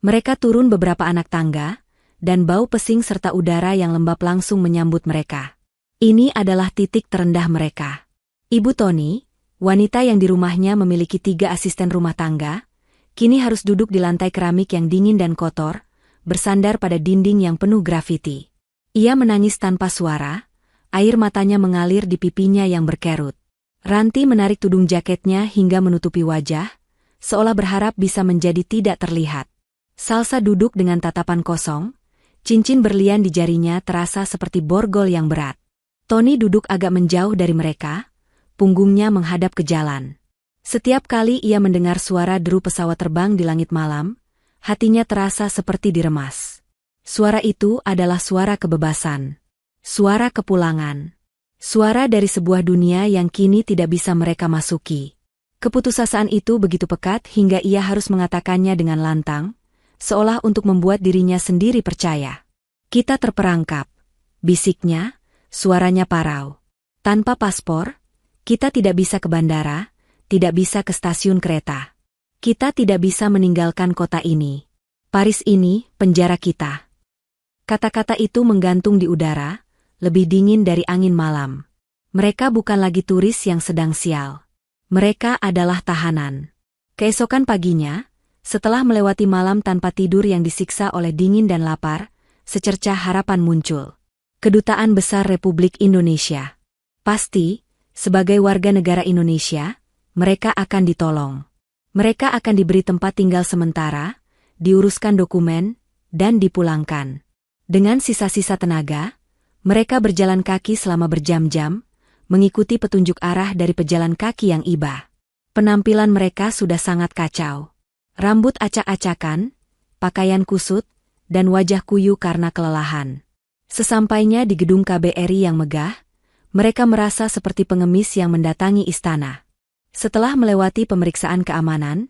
Mereka turun beberapa anak tangga, dan bau pesing serta udara yang lembab langsung menyambut mereka. Ini adalah titik terendah mereka. Ibu Tony, wanita yang di rumahnya memiliki 3 asisten rumah tangga, kini harus duduk di lantai keramik yang dingin dan kotor, bersandar pada dinding yang penuh grafiti. Ia menangis tanpa suara, air matanya mengalir di pipinya yang berkerut. Ranti menarik tudung jaketnya hingga menutupi wajah, seolah berharap bisa menjadi tidak terlihat. Salsa duduk dengan tatapan kosong, cincin berlian di jarinya terasa seperti borgol yang berat. Tony duduk agak menjauh dari mereka, punggungnya menghadap ke jalan. Setiap kali ia mendengar suara deru pesawat terbang di langit malam, hatinya terasa seperti diremas. Suara itu adalah suara kebebasan. Suara kepulangan. Suara dari sebuah dunia yang kini tidak bisa mereka masuki. Keputusasaan itu begitu pekat hingga ia harus mengatakannya dengan lantang, seolah untuk membuat dirinya sendiri percaya. Kita terperangkap, bisiknya, suaranya parau. Tanpa paspor, kita tidak bisa ke bandara, tidak bisa ke stasiun kereta. Kita tidak bisa meninggalkan kota ini. Paris ini, penjara kita. Kata-kata itu menggantung di udara, lebih dingin dari angin malam. Mereka bukan lagi turis yang sedang sial. Mereka adalah tahanan. Keesokan paginya, setelah melewati malam tanpa tidur yang disiksa oleh dingin dan lapar, secercah harapan muncul. Kedutaan Besar Republik Indonesia. Pasti, sebagai warga negara Indonesia, mereka akan ditolong. Mereka akan diberi tempat tinggal sementara, diuruskan dokumen, dan dipulangkan. Dengan sisa-sisa tenaga, mereka berjalan kaki selama berjam-jam, mengikuti petunjuk arah dari pejalan kaki yang iba. Penampilan mereka sudah sangat kacau. Rambut acak-acakan, pakaian kusut, dan wajah kuyu karena kelelahan. Sesampainya di gedung KBRI yang megah, mereka merasa seperti pengemis yang mendatangi istana. Setelah melewati pemeriksaan keamanan,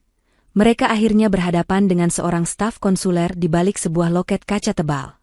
mereka akhirnya berhadapan dengan seorang staf konsuler di balik sebuah loket kaca tebal.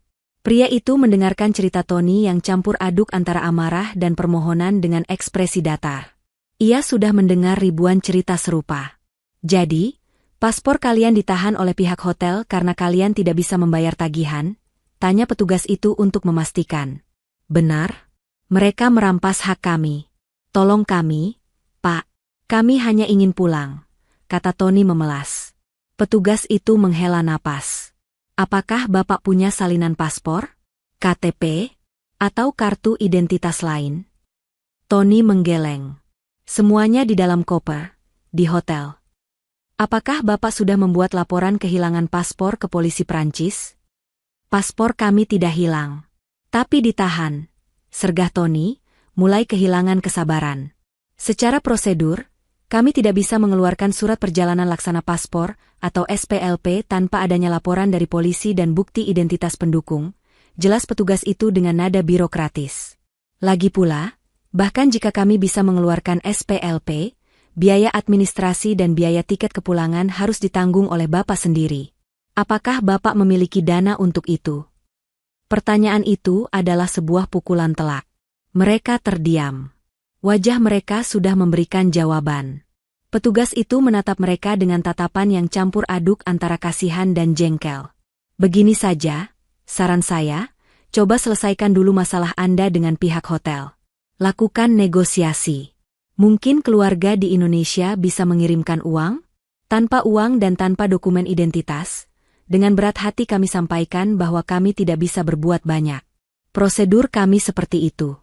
Pria itu mendengarkan cerita Tony yang campur aduk antara amarah dan permohonan dengan ekspresi datar. Ia sudah mendengar ribuan cerita serupa. Jadi, paspor kalian ditahan oleh pihak hotel karena kalian tidak bisa membayar tagihan? Tanya petugas itu untuk memastikan. Benar? Mereka merampas hak kami. Tolong kami, Pak. Kami hanya ingin pulang, kata Tony memelas. Petugas itu menghela napas. Apakah Bapak punya salinan paspor, KTP, atau kartu identitas lain? Tony menggeleng. Semuanya di dalam koper, di hotel. Apakah Bapak sudah membuat laporan kehilangan paspor ke polisi Prancis? Paspor kami tidak hilang, tapi ditahan, sergah Tony, mulai kehilangan kesabaran. Secara prosedur, kami tidak bisa mengeluarkan surat perjalanan laksana paspor atau SPLP tanpa adanya laporan dari polisi dan bukti identitas pendukung, jelas petugas itu dengan nada birokratis. Lagi pula, bahkan jika kami bisa mengeluarkan SPLP, biaya administrasi dan biaya tiket kepulangan harus ditanggung oleh Bapak sendiri. Apakah Bapak memiliki dana untuk itu? Pertanyaan itu adalah sebuah pukulan telak. Mereka terdiam. Wajah mereka sudah memberikan jawaban. Petugas itu menatap mereka dengan tatapan yang campur aduk antara kasihan dan jengkel. Begini saja, saran saya, coba selesaikan dulu masalah Anda dengan pihak hotel. Lakukan negosiasi. Mungkin keluarga di Indonesia bisa mengirimkan uang? Tanpa uang dan tanpa dokumen identitas, dengan berat hati kami sampaikan bahwa kami tidak bisa berbuat banyak. Prosedur kami seperti itu.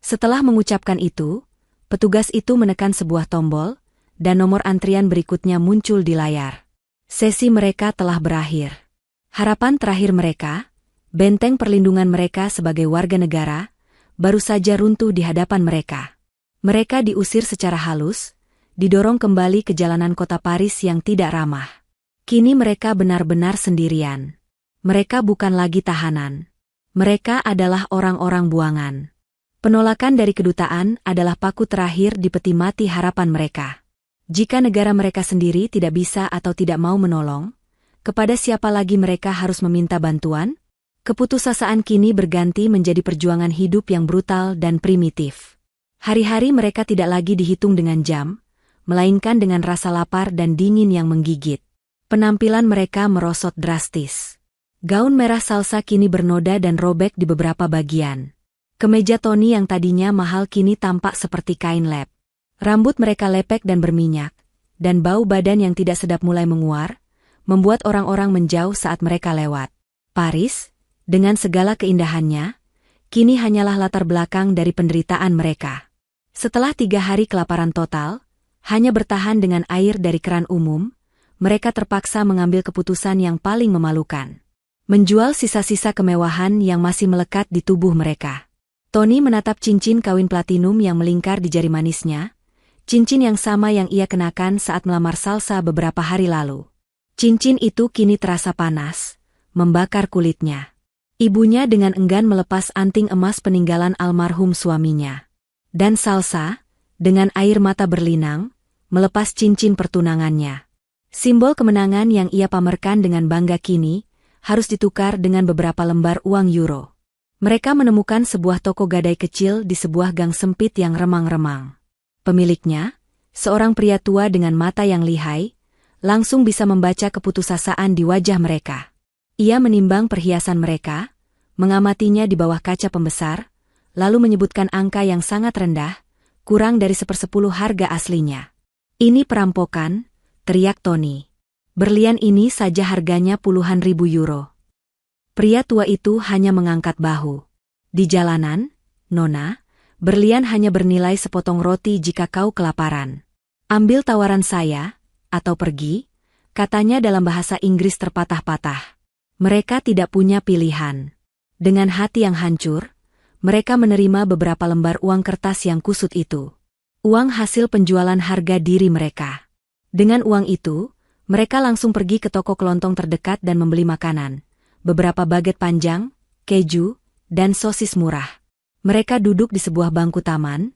Setelah mengucapkan itu, petugas itu menekan sebuah tombol, dan nomor antrian berikutnya muncul di layar. Sesi mereka telah berakhir. Harapan terakhir mereka, benteng perlindungan mereka sebagai warga negara, baru saja runtuh di hadapan mereka. Mereka diusir secara halus, didorong kembali ke jalanan kota Paris yang tidak ramah. Kini mereka benar-benar sendirian. Mereka bukan lagi tahanan. Mereka adalah orang-orang buangan. Penolakan dari kedutaan adalah paku terakhir di peti mati harapan mereka. Jika negara mereka sendiri tidak bisa atau tidak mau menolong, Kepada siapa lagi mereka harus meminta bantuan? Keputusasaan kini berganti menjadi perjuangan hidup yang brutal dan primitif. Hari-hari mereka tidak lagi dihitung dengan jam, melainkan dengan rasa lapar dan dingin yang menggigit. Penampilan mereka merosot drastis. Gaun merah Salsa kini bernoda dan robek di beberapa bagian. Kemeja Tony yang tadinya mahal kini tampak seperti kain lap. Rambut mereka lepek dan berminyak, dan bau badan yang tidak sedap mulai menguar, membuat orang-orang menjauh saat mereka lewat. Paris, dengan segala keindahannya, kini hanyalah latar belakang dari penderitaan mereka. Setelah 3 hari kelaparan total, hanya bertahan dengan air dari keran umum, mereka terpaksa mengambil keputusan yang paling memalukan. Menjual sisa-sisa kemewahan yang masih melekat di tubuh mereka. Tony menatap cincin kawin platinum yang melingkar di jari manisnya, cincin yang sama yang ia kenakan saat melamar Salsa beberapa hari lalu. Cincin itu kini terasa panas, membakar kulitnya. Ibunya dengan enggan melepas anting emas peninggalan almarhum suaminya. Dan Salsa, dengan air mata berlinang, melepas cincin pertunangannya. Simbol kemenangan yang ia pamerkan dengan bangga kini, harus ditukar dengan beberapa lembar uang euro. Mereka menemukan sebuah toko gadai kecil di sebuah gang sempit yang remang-remang. Pemiliknya, seorang pria tua dengan mata yang lihai, langsung bisa membaca keputusasaan di wajah mereka. Ia menimbang perhiasan mereka, mengamatinya di bawah kaca pembesar, lalu menyebutkan angka yang sangat rendah, kurang dari 1/10 harga aslinya. Ini perampokan, teriak Tony. Berlian ini saja harganya puluhan ribu euro. Pria tua itu hanya mengangkat bahu. Di jalanan, Nona, berlian hanya bernilai sepotong roti jika kau kelaparan. Ambil tawaran saya, atau pergi, katanya dalam bahasa Inggris terpatah-patah. Mereka tidak punya pilihan. Dengan hati yang hancur, mereka menerima beberapa lembar uang kertas yang kusut itu. Uang hasil penjualan harga diri mereka. Dengan uang itu, mereka langsung pergi ke toko kelontong terdekat dan membeli makanan, beberapa baget panjang, keju, dan sosis murah. Mereka duduk di sebuah bangku taman,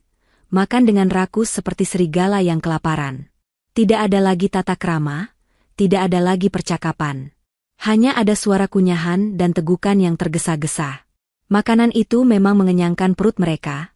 makan dengan rakus seperti serigala yang kelaparan. Tidak ada lagi tata krama, tidak ada lagi percakapan. Hanya ada suara kunyahan dan tegukan yang tergesa-gesa. Makanan itu memang mengenyangkan perut mereka,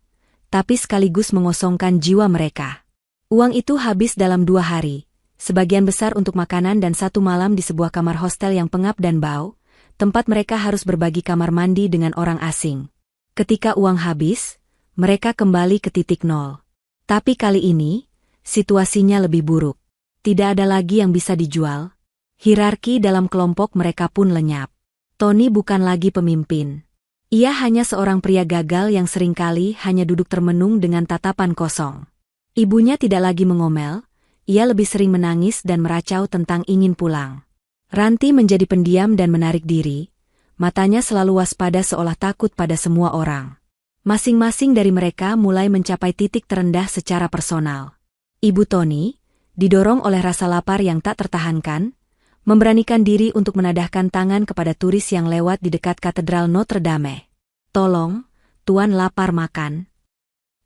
tapi sekaligus mengosongkan jiwa mereka. Uang itu habis dalam 2 hari. Sebagian besar untuk makanan dan 1 malam di sebuah kamar hostel yang pengap dan bau, tempat mereka harus berbagi kamar mandi dengan orang asing. Ketika uang habis, mereka kembali ke titik nol. Tapi kali ini, situasinya lebih buruk. Tidak ada lagi yang bisa dijual. Hierarki dalam kelompok mereka pun lenyap. Tony bukan lagi pemimpin. Ia hanya seorang pria gagal yang seringkali hanya duduk termenung dengan tatapan kosong. Ibunya tidak lagi mengomel. Ia lebih sering menangis dan meracau tentang ingin pulang. Ranti menjadi pendiam dan menarik diri, matanya selalu waspada seolah takut pada semua orang. Masing-masing dari mereka mulai mencapai titik terendah secara personal. Ibu Tony, didorong oleh rasa lapar yang tak tertahankan, memberanikan diri untuk menadahkan tangan kepada turis yang lewat di dekat Katedral Notre Dame. "Tolong, Tuan lapar makan,"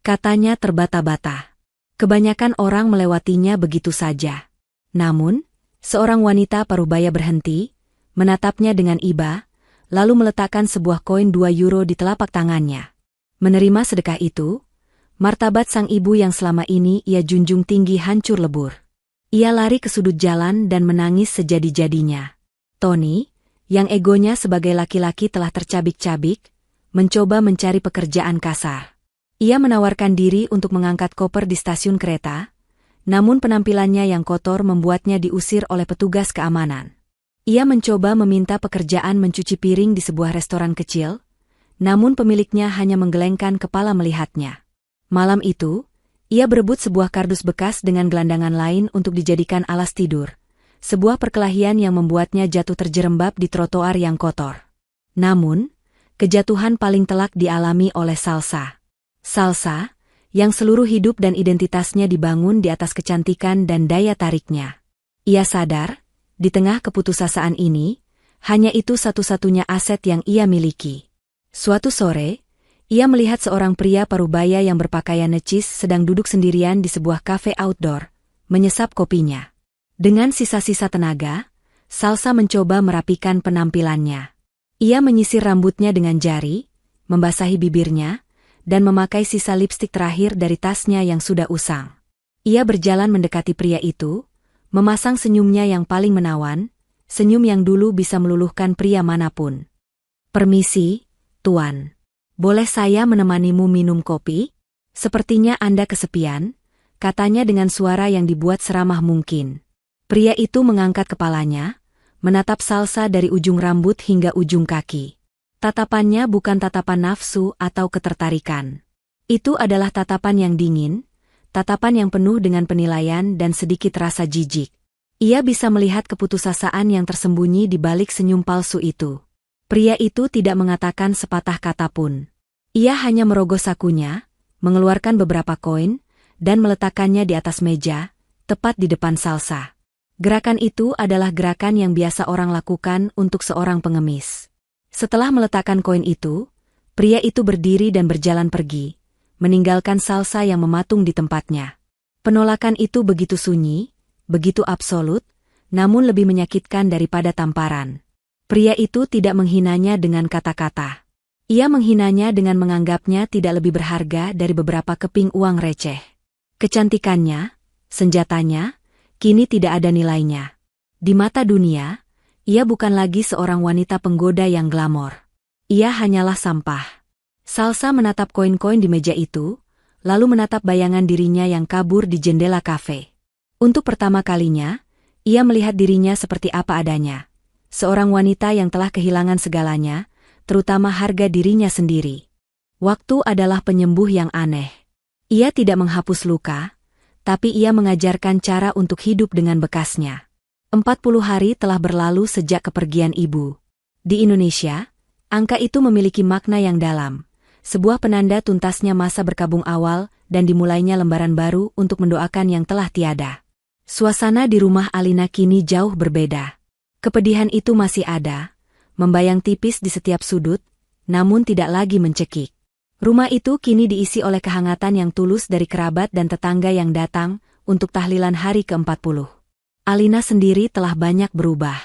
katanya terbata-bata. Kebanyakan orang melewatinya begitu saja. Namun, seorang wanita parubaya berhenti, menatapnya dengan iba, lalu meletakkan sebuah koin 2 euro di telapak tangannya. Menerima sedekah itu, martabat sang ibu yang selama ini ia junjung tinggi hancur lebur. Ia lari ke sudut jalan dan menangis sejadi-jadinya. Tony, yang egonya sebagai laki-laki telah tercabik-cabik, mencoba mencari pekerjaan kasar. Ia menawarkan diri untuk mengangkat koper di stasiun kereta, namun penampilannya yang kotor membuatnya diusir oleh petugas keamanan. Ia mencoba meminta pekerjaan mencuci piring di sebuah restoran kecil, namun pemiliknya hanya menggelengkan kepala melihatnya. Malam itu, ia berebut sebuah kardus bekas dengan gelandangan lain untuk dijadikan alas tidur, sebuah perkelahian yang membuatnya jatuh terjerembab di trotoar yang kotor. Namun, kejatuhan paling telak dialami oleh Salsa. Salsa, yang seluruh hidup dan identitasnya dibangun di atas kecantikan dan daya tariknya. Ia sadar, di tengah keputusasaan ini, hanya itu satu-satunya aset yang ia miliki. Suatu sore, ia melihat seorang pria parubaya yang berpakaian necis sedang duduk sendirian di sebuah kafe outdoor, menyesap kopinya. Dengan sisa-sisa tenaga, Salsa mencoba merapikan penampilannya. Ia menyisir rambutnya dengan jari, membasahi bibirnya, dan memakai sisa lipstik terakhir dari tasnya yang sudah usang. Ia berjalan mendekati pria itu, memasang senyumnya yang paling menawan, senyum yang dulu bisa meluluhkan pria manapun. "Permisi, Tuan. Boleh saya menemanimu minum kopi? Sepertinya Anda kesepian," katanya dengan suara yang dibuat seramah mungkin. Pria itu mengangkat kepalanya, menatap Salsa dari ujung rambut hingga ujung kaki. Tatapannya bukan tatapan nafsu atau ketertarikan. Itu adalah tatapan yang dingin, tatapan yang penuh dengan penilaian dan sedikit rasa jijik. Ia bisa melihat keputusasaan yang tersembunyi di balik senyum palsu itu. Pria itu tidak mengatakan sepatah kata pun. Ia hanya merogoh sakunya, mengeluarkan beberapa koin, dan meletakkannya di atas meja, tepat di depan Salsa. Gerakan itu adalah gerakan yang biasa orang lakukan untuk seorang pengemis. Setelah meletakkan koin itu, pria itu berdiri dan berjalan pergi, meninggalkan Salsa yang mematung di tempatnya. Penolakan itu begitu sunyi, begitu absolut, namun lebih menyakitkan daripada tamparan. Pria itu tidak menghinanya dengan kata-kata. Ia menghinanya dengan menganggapnya tidak lebih berharga dari beberapa keping uang receh. Kecantikannya, senjatanya, kini tidak ada nilainya. Di mata dunia, ia bukan lagi seorang wanita penggoda yang glamor. Ia hanyalah sampah. Salsa menatap koin-koin di meja itu, lalu menatap bayangan dirinya yang kabur di jendela kafe. Untuk pertama kalinya, ia melihat dirinya seperti apa adanya. Seorang wanita yang telah kehilangan segalanya, terutama harga dirinya sendiri. Waktu adalah penyembuh yang aneh. Ia tidak menghapus luka, tapi ia mengajarkan cara untuk hidup dengan bekasnya. 40 hari telah berlalu sejak kepergian ibu. Di Indonesia, angka itu memiliki makna yang dalam, sebuah penanda tuntasnya masa berkabung awal dan dimulainya lembaran baru untuk mendoakan yang telah tiada. Suasana di rumah Alina kini jauh berbeda. Kepedihan itu masih ada, membayang tipis di setiap sudut, namun tidak lagi mencekik. Rumah itu kini diisi oleh kehangatan yang tulus dari kerabat dan tetangga yang datang untuk tahlilan hari ke-40. Alina sendiri telah banyak berubah.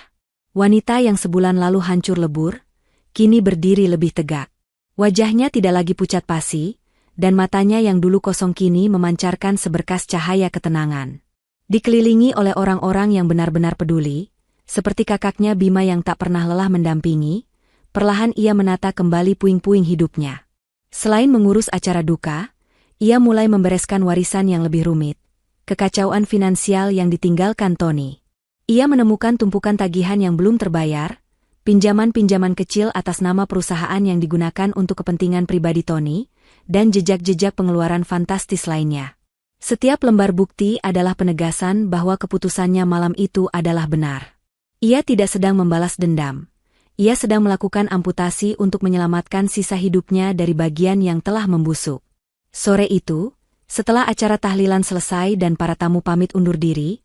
Wanita yang sebulan lalu hancur lebur, kini berdiri lebih tegak. Wajahnya tidak lagi pucat pasi, dan matanya yang dulu kosong kini memancarkan seberkas cahaya ketenangan. Dikelilingi oleh orang-orang yang benar-benar peduli, seperti kakaknya Bima yang tak pernah lelah mendampingi, perlahan ia menata kembali puing-puing hidupnya. Selain mengurus acara duka, ia mulai membereskan warisan yang lebih rumit, kekacauan finansial yang ditinggalkan Tony. Ia menemukan tumpukan tagihan yang belum terbayar, pinjaman-pinjaman kecil atas nama perusahaan yang digunakan untuk kepentingan pribadi Tony, dan jejak-jejak pengeluaran fantastis lainnya. Setiap lembar bukti adalah penegasan bahwa keputusannya malam itu adalah benar. Ia tidak sedang membalas dendam. Ia sedang melakukan amputasi untuk menyelamatkan sisa hidupnya dari bagian yang telah membusuk. Sore itu, setelah acara tahlilan selesai dan para tamu pamit undur diri,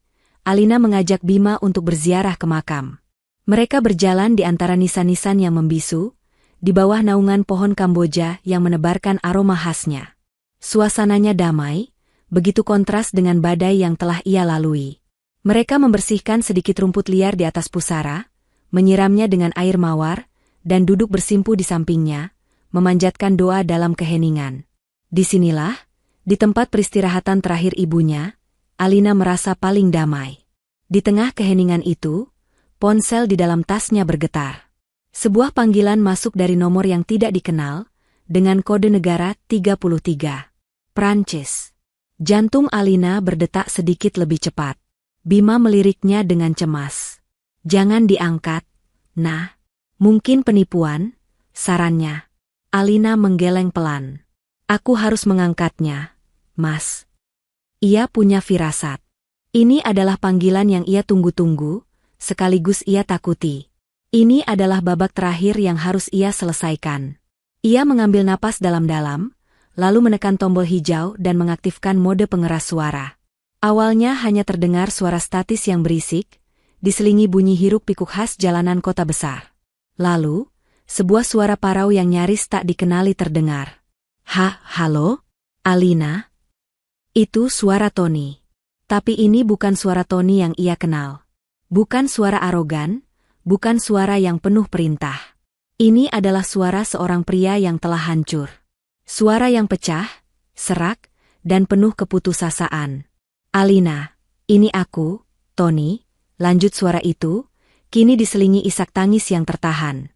Alina mengajak Bima untuk berziarah ke makam. Mereka berjalan di antara nisan-nisan yang membisu, di bawah naungan pohon Kamboja yang menebarkan aroma khasnya. Suasananya damai, begitu kontras dengan badai yang telah ia lalui. Mereka membersihkan sedikit rumput liar di atas pusara, menyiramnya dengan air mawar, dan duduk bersimpu di sampingnya, memanjatkan doa dalam keheningan. Disinilah, di tempat peristirahatan terakhir ibunya, Alina merasa paling damai. Di tengah keheningan itu, ponsel di dalam tasnya bergetar. Sebuah panggilan masuk dari nomor yang tidak dikenal, dengan kode negara 33. Prancis. Jantung Alina berdetak sedikit lebih cepat. Bima meliriknya dengan cemas. "Jangan diangkat, nah. Mungkin penipuan," sarannya. Alina menggeleng pelan. "Aku harus mengangkatnya, Mas." Ia punya firasat. Ini adalah panggilan yang ia tunggu-tunggu, sekaligus ia takuti. Ini adalah babak terakhir yang harus ia selesaikan. Ia mengambil napas dalam-dalam, lalu menekan tombol hijau dan mengaktifkan mode pengeras suara. Awalnya hanya terdengar suara statis yang berisik, diselingi bunyi hiruk-pikuk khas jalanan kota besar. Lalu, sebuah suara parau yang nyaris tak dikenali terdengar. Halo? Alina?" Itu suara Tony. Tapi ini bukan suara Tony yang ia kenal. Bukan suara arogan, bukan suara yang penuh perintah. Ini adalah suara seorang pria yang telah hancur. Suara yang pecah, serak, dan penuh keputusasaan. "Alina, ini aku, Tony," lanjut suara itu, kini diselingi isak tangis yang tertahan.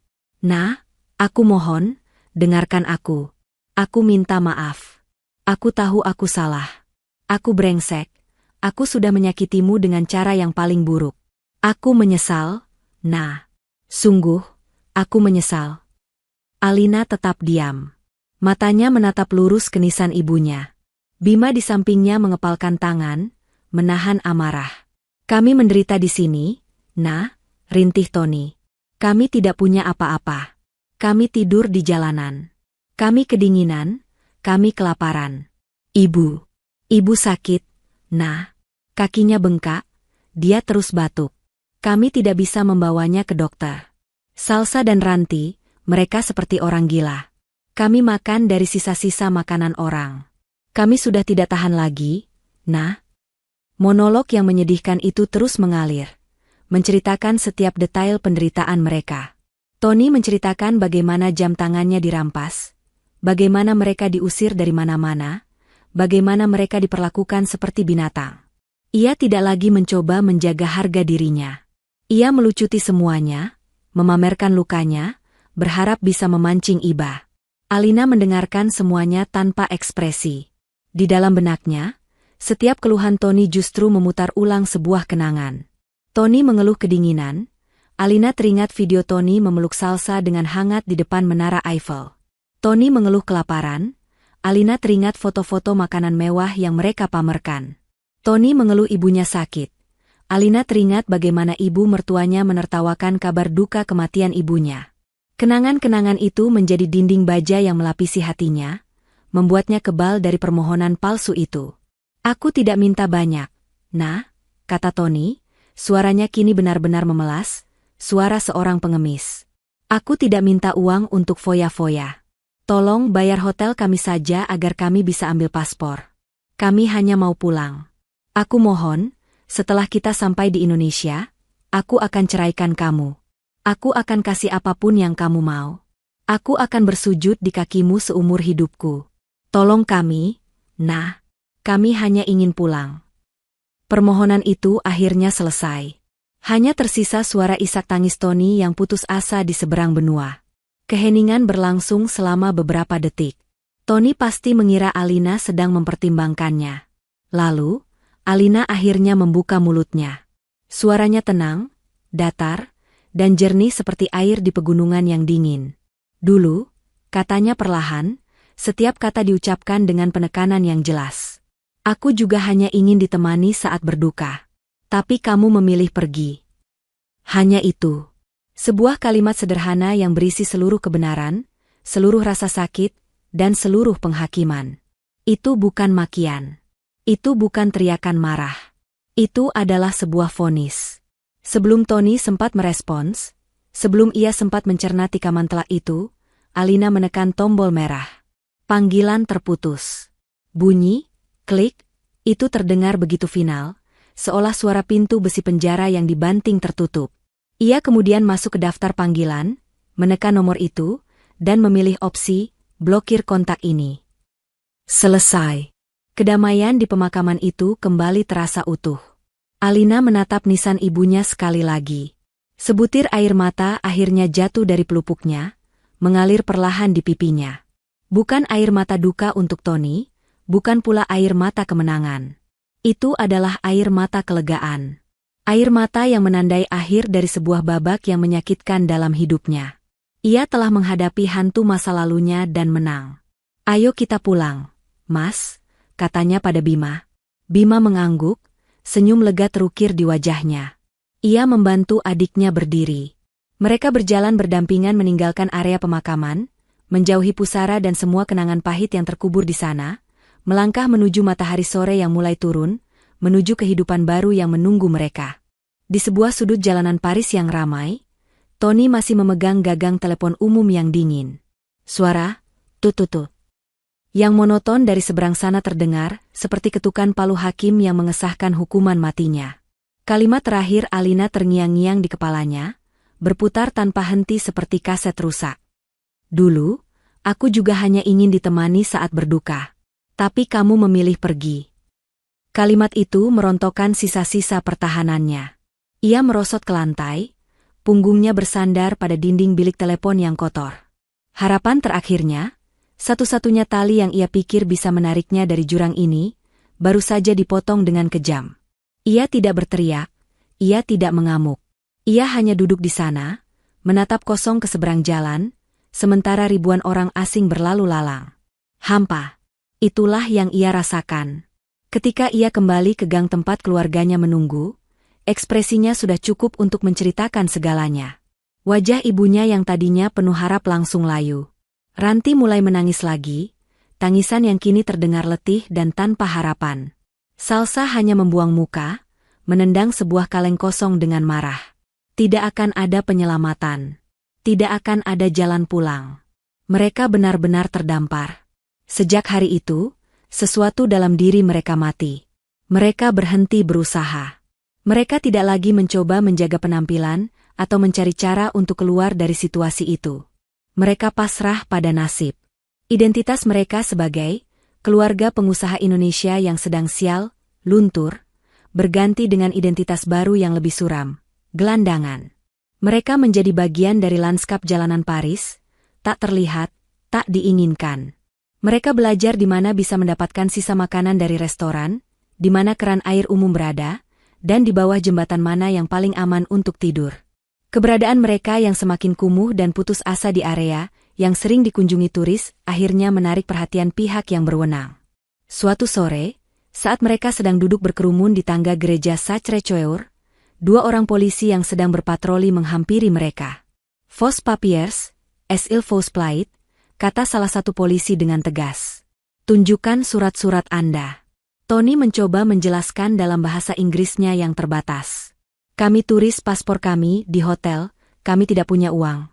"Nah, aku mohon, dengarkan aku. Aku minta maaf. Aku tahu aku salah. Aku brengsek. Aku sudah menyakitimu dengan cara yang paling buruk. Aku menyesal, nah. Sungguh, aku menyesal." Alina tetap diam. Matanya menatap lurus ke nisan ibunya. Bima di sampingnya mengepalkan tangan, menahan amarah. "Kami menderita di sini, nah," rintih Tony. "Kami tidak punya apa-apa. Kami tidur di jalanan. Kami kedinginan, kami kelaparan. Ibu sakit, nah. Kakinya bengkak, dia terus batuk. Kami tidak bisa membawanya ke dokter. Salsa dan Ranti, mereka seperti orang gila. Kami makan dari sisa-sisa makanan orang. Kami sudah tidak tahan lagi, nah." Monolog yang menyedihkan itu terus mengalir, menceritakan setiap detail penderitaan mereka. Tony menceritakan bagaimana jam tangannya dirampas, bagaimana mereka diusir dari mana-mana, bagaimana mereka diperlakukan seperti binatang. Ia tidak lagi mencoba menjaga harga dirinya. Ia melucuti semuanya, memamerkan lukanya, berharap bisa memancing iba. Alina mendengarkan semuanya tanpa ekspresi. Di dalam benaknya, setiap keluhan Tony justru memutar ulang sebuah kenangan. Tony mengeluh kedinginan. Alina teringat video Tony memeluk Salsa dengan hangat di depan Menara Eiffel. Tony mengeluh kelaparan. Alina teringat foto-foto makanan mewah yang mereka pamerkan. Tony mengeluh ibunya sakit. Alina teringat bagaimana ibu mertuanya menertawakan kabar duka kematian ibunya. Kenangan-kenangan itu menjadi dinding baja yang melapisi hatinya, membuatnya kebal dari permohonan palsu itu. "Aku tidak minta banyak, nah," kata Tony, suaranya kini benar-benar memelas, suara seorang pengemis. "Aku tidak minta uang untuk foya-foya. Tolong bayar hotel kami saja agar kami bisa ambil paspor. Kami hanya mau pulang. Aku mohon, setelah kita sampai di Indonesia, aku akan ceraikan kamu. Aku akan kasih apapun yang kamu mau. Aku akan bersujud di kakimu seumur hidupku. Tolong kami, nah, kami hanya ingin pulang." Permohonan itu akhirnya selesai. Hanya tersisa suara isak tangis Tony yang putus asa di seberang benua. Keheningan berlangsung selama beberapa detik. Tony pasti mengira Alina sedang mempertimbangkannya. Lalu, Alina akhirnya membuka mulutnya. Suaranya tenang, datar, dan jernih seperti air di pegunungan yang dingin. "Dulu," katanya perlahan, setiap kata diucapkan dengan penekanan yang jelas. "Aku juga hanya ingin ditemani saat berduka. Tapi kamu memilih pergi. Hanya itu." Sebuah kalimat sederhana yang berisi seluruh kebenaran, seluruh rasa sakit, dan seluruh penghakiman. Itu bukan makian. Itu bukan teriakan marah. Itu adalah sebuah vonis. Sebelum Tony sempat merespons, sebelum ia sempat mencerna tikaman telak itu, Alina menekan tombol merah. Panggilan terputus. Bunyi, klik, itu terdengar begitu final, seolah suara pintu besi penjara yang dibanting tertutup. Ia kemudian masuk ke daftar panggilan, menekan nomor itu, dan memilih opsi, blokir kontak ini. Selesai. Kedamaian di pemakaman itu kembali terasa utuh. Alina menatap nisan ibunya sekali lagi. Sebutir air mata akhirnya jatuh dari pelupuknya, mengalir perlahan di pipinya. Bukan air mata duka untuk Tony, bukan pula air mata kemenangan. Itu adalah air mata kelegaan. Air mata yang menandai akhir dari sebuah babak yang menyakitkan dalam hidupnya. Ia telah menghadapi hantu masa lalunya dan menang. "Ayo kita pulang, Mas," katanya pada Bima. Bima mengangguk, senyum lega terukir di wajahnya. Ia membantu adiknya berdiri. Mereka berjalan berdampingan meninggalkan area pemakaman, menjauhi pusara dan semua kenangan pahit yang terkubur di sana, melangkah menuju matahari sore yang mulai turun, menuju kehidupan baru yang menunggu mereka. Di sebuah sudut jalanan Paris yang ramai, Tony masih memegang gagang telepon umum yang dingin. Suara, tut-tut, yang monoton dari seberang sana terdengar, seperti ketukan palu hakim yang mengesahkan hukuman matinya. Kalimat terakhir Alina terngiang-ngiang di kepalanya, berputar tanpa henti seperti kaset rusak. Dulu, aku juga hanya ingin ditemani saat berduka. Tapi kamu memilih pergi. Kalimat itu merontokkan sisa-sisa pertahanannya. Ia merosot ke lantai, punggungnya bersandar pada dinding bilik telepon yang kotor. Harapan terakhirnya, satu-satunya tali yang ia pikir bisa menariknya dari jurang ini, baru saja dipotong dengan kejam. Ia tidak berteriak, ia tidak mengamuk. Ia hanya duduk di sana, menatap kosong ke seberang jalan, sementara ribuan orang asing berlalu lalang. Hampa. Itulah yang ia rasakan. Ketika ia kembali ke gang tempat keluarganya menunggu, ekspresinya sudah cukup untuk menceritakan segalanya. Wajah ibunya yang tadinya penuh harap langsung layu. Ranti mulai menangis lagi, tangisan yang kini terdengar letih dan tanpa harapan. Salsa hanya membuang muka, menendang sebuah kaleng kosong dengan marah. Tidak akan ada penyelamatan. Tidak akan ada jalan pulang. Mereka benar-benar terdampar. Sejak hari itu, sesuatu dalam diri mereka mati. Mereka berhenti berusaha. Mereka tidak lagi mencoba menjaga penampilan atau mencari cara untuk keluar dari situasi itu. Mereka pasrah pada nasib. Identitas mereka sebagai keluarga pengusaha Indonesia yang sedang sial, luntur, berganti dengan identitas baru yang lebih suram, gelandangan. Mereka menjadi bagian dari lanskap jalanan Paris, tak terlihat, tak diinginkan. Mereka belajar di mana bisa mendapatkan sisa makanan dari restoran, di mana keran air umum berada, dan di bawah jembatan mana yang paling aman untuk tidur. Keberadaan mereka yang semakin kumuh dan putus asa di area yang sering dikunjungi turis akhirnya menarik perhatian pihak yang berwenang. Suatu sore, saat mereka sedang duduk berkerumun di tangga gereja Sacré-Cœur, dua orang polisi yang sedang berpatroli menghampiri mereka. Vos papiers, est-il vos plaid? Kata salah satu polisi dengan tegas. Tunjukkan surat-surat Anda. Tony mencoba menjelaskan dalam bahasa Inggrisnya yang terbatas. Kami turis paspor kami di hotel, kami tidak punya uang.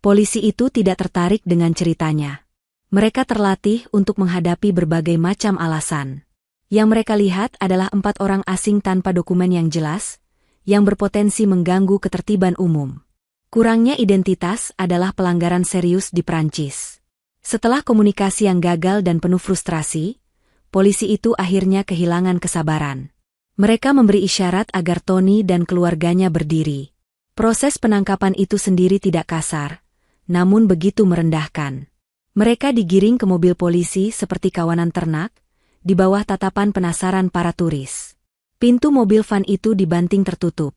Polisi itu tidak tertarik dengan ceritanya. Mereka terlatih untuk menghadapi berbagai macam alasan. Yang mereka lihat adalah 4 orang asing tanpa dokumen yang jelas, yang berpotensi mengganggu ketertiban umum. Kurangnya identitas adalah pelanggaran serius di Prancis. Setelah komunikasi yang gagal dan penuh frustrasi, polisi itu akhirnya kehilangan kesabaran. Mereka memberi isyarat agar Tony dan keluarganya berdiri. Proses penangkapan itu sendiri tidak kasar, namun begitu merendahkan. Mereka digiring ke mobil polisi seperti kawanan ternak, di bawah tatapan penasaran para turis. Pintu mobil van itu dibanting tertutup,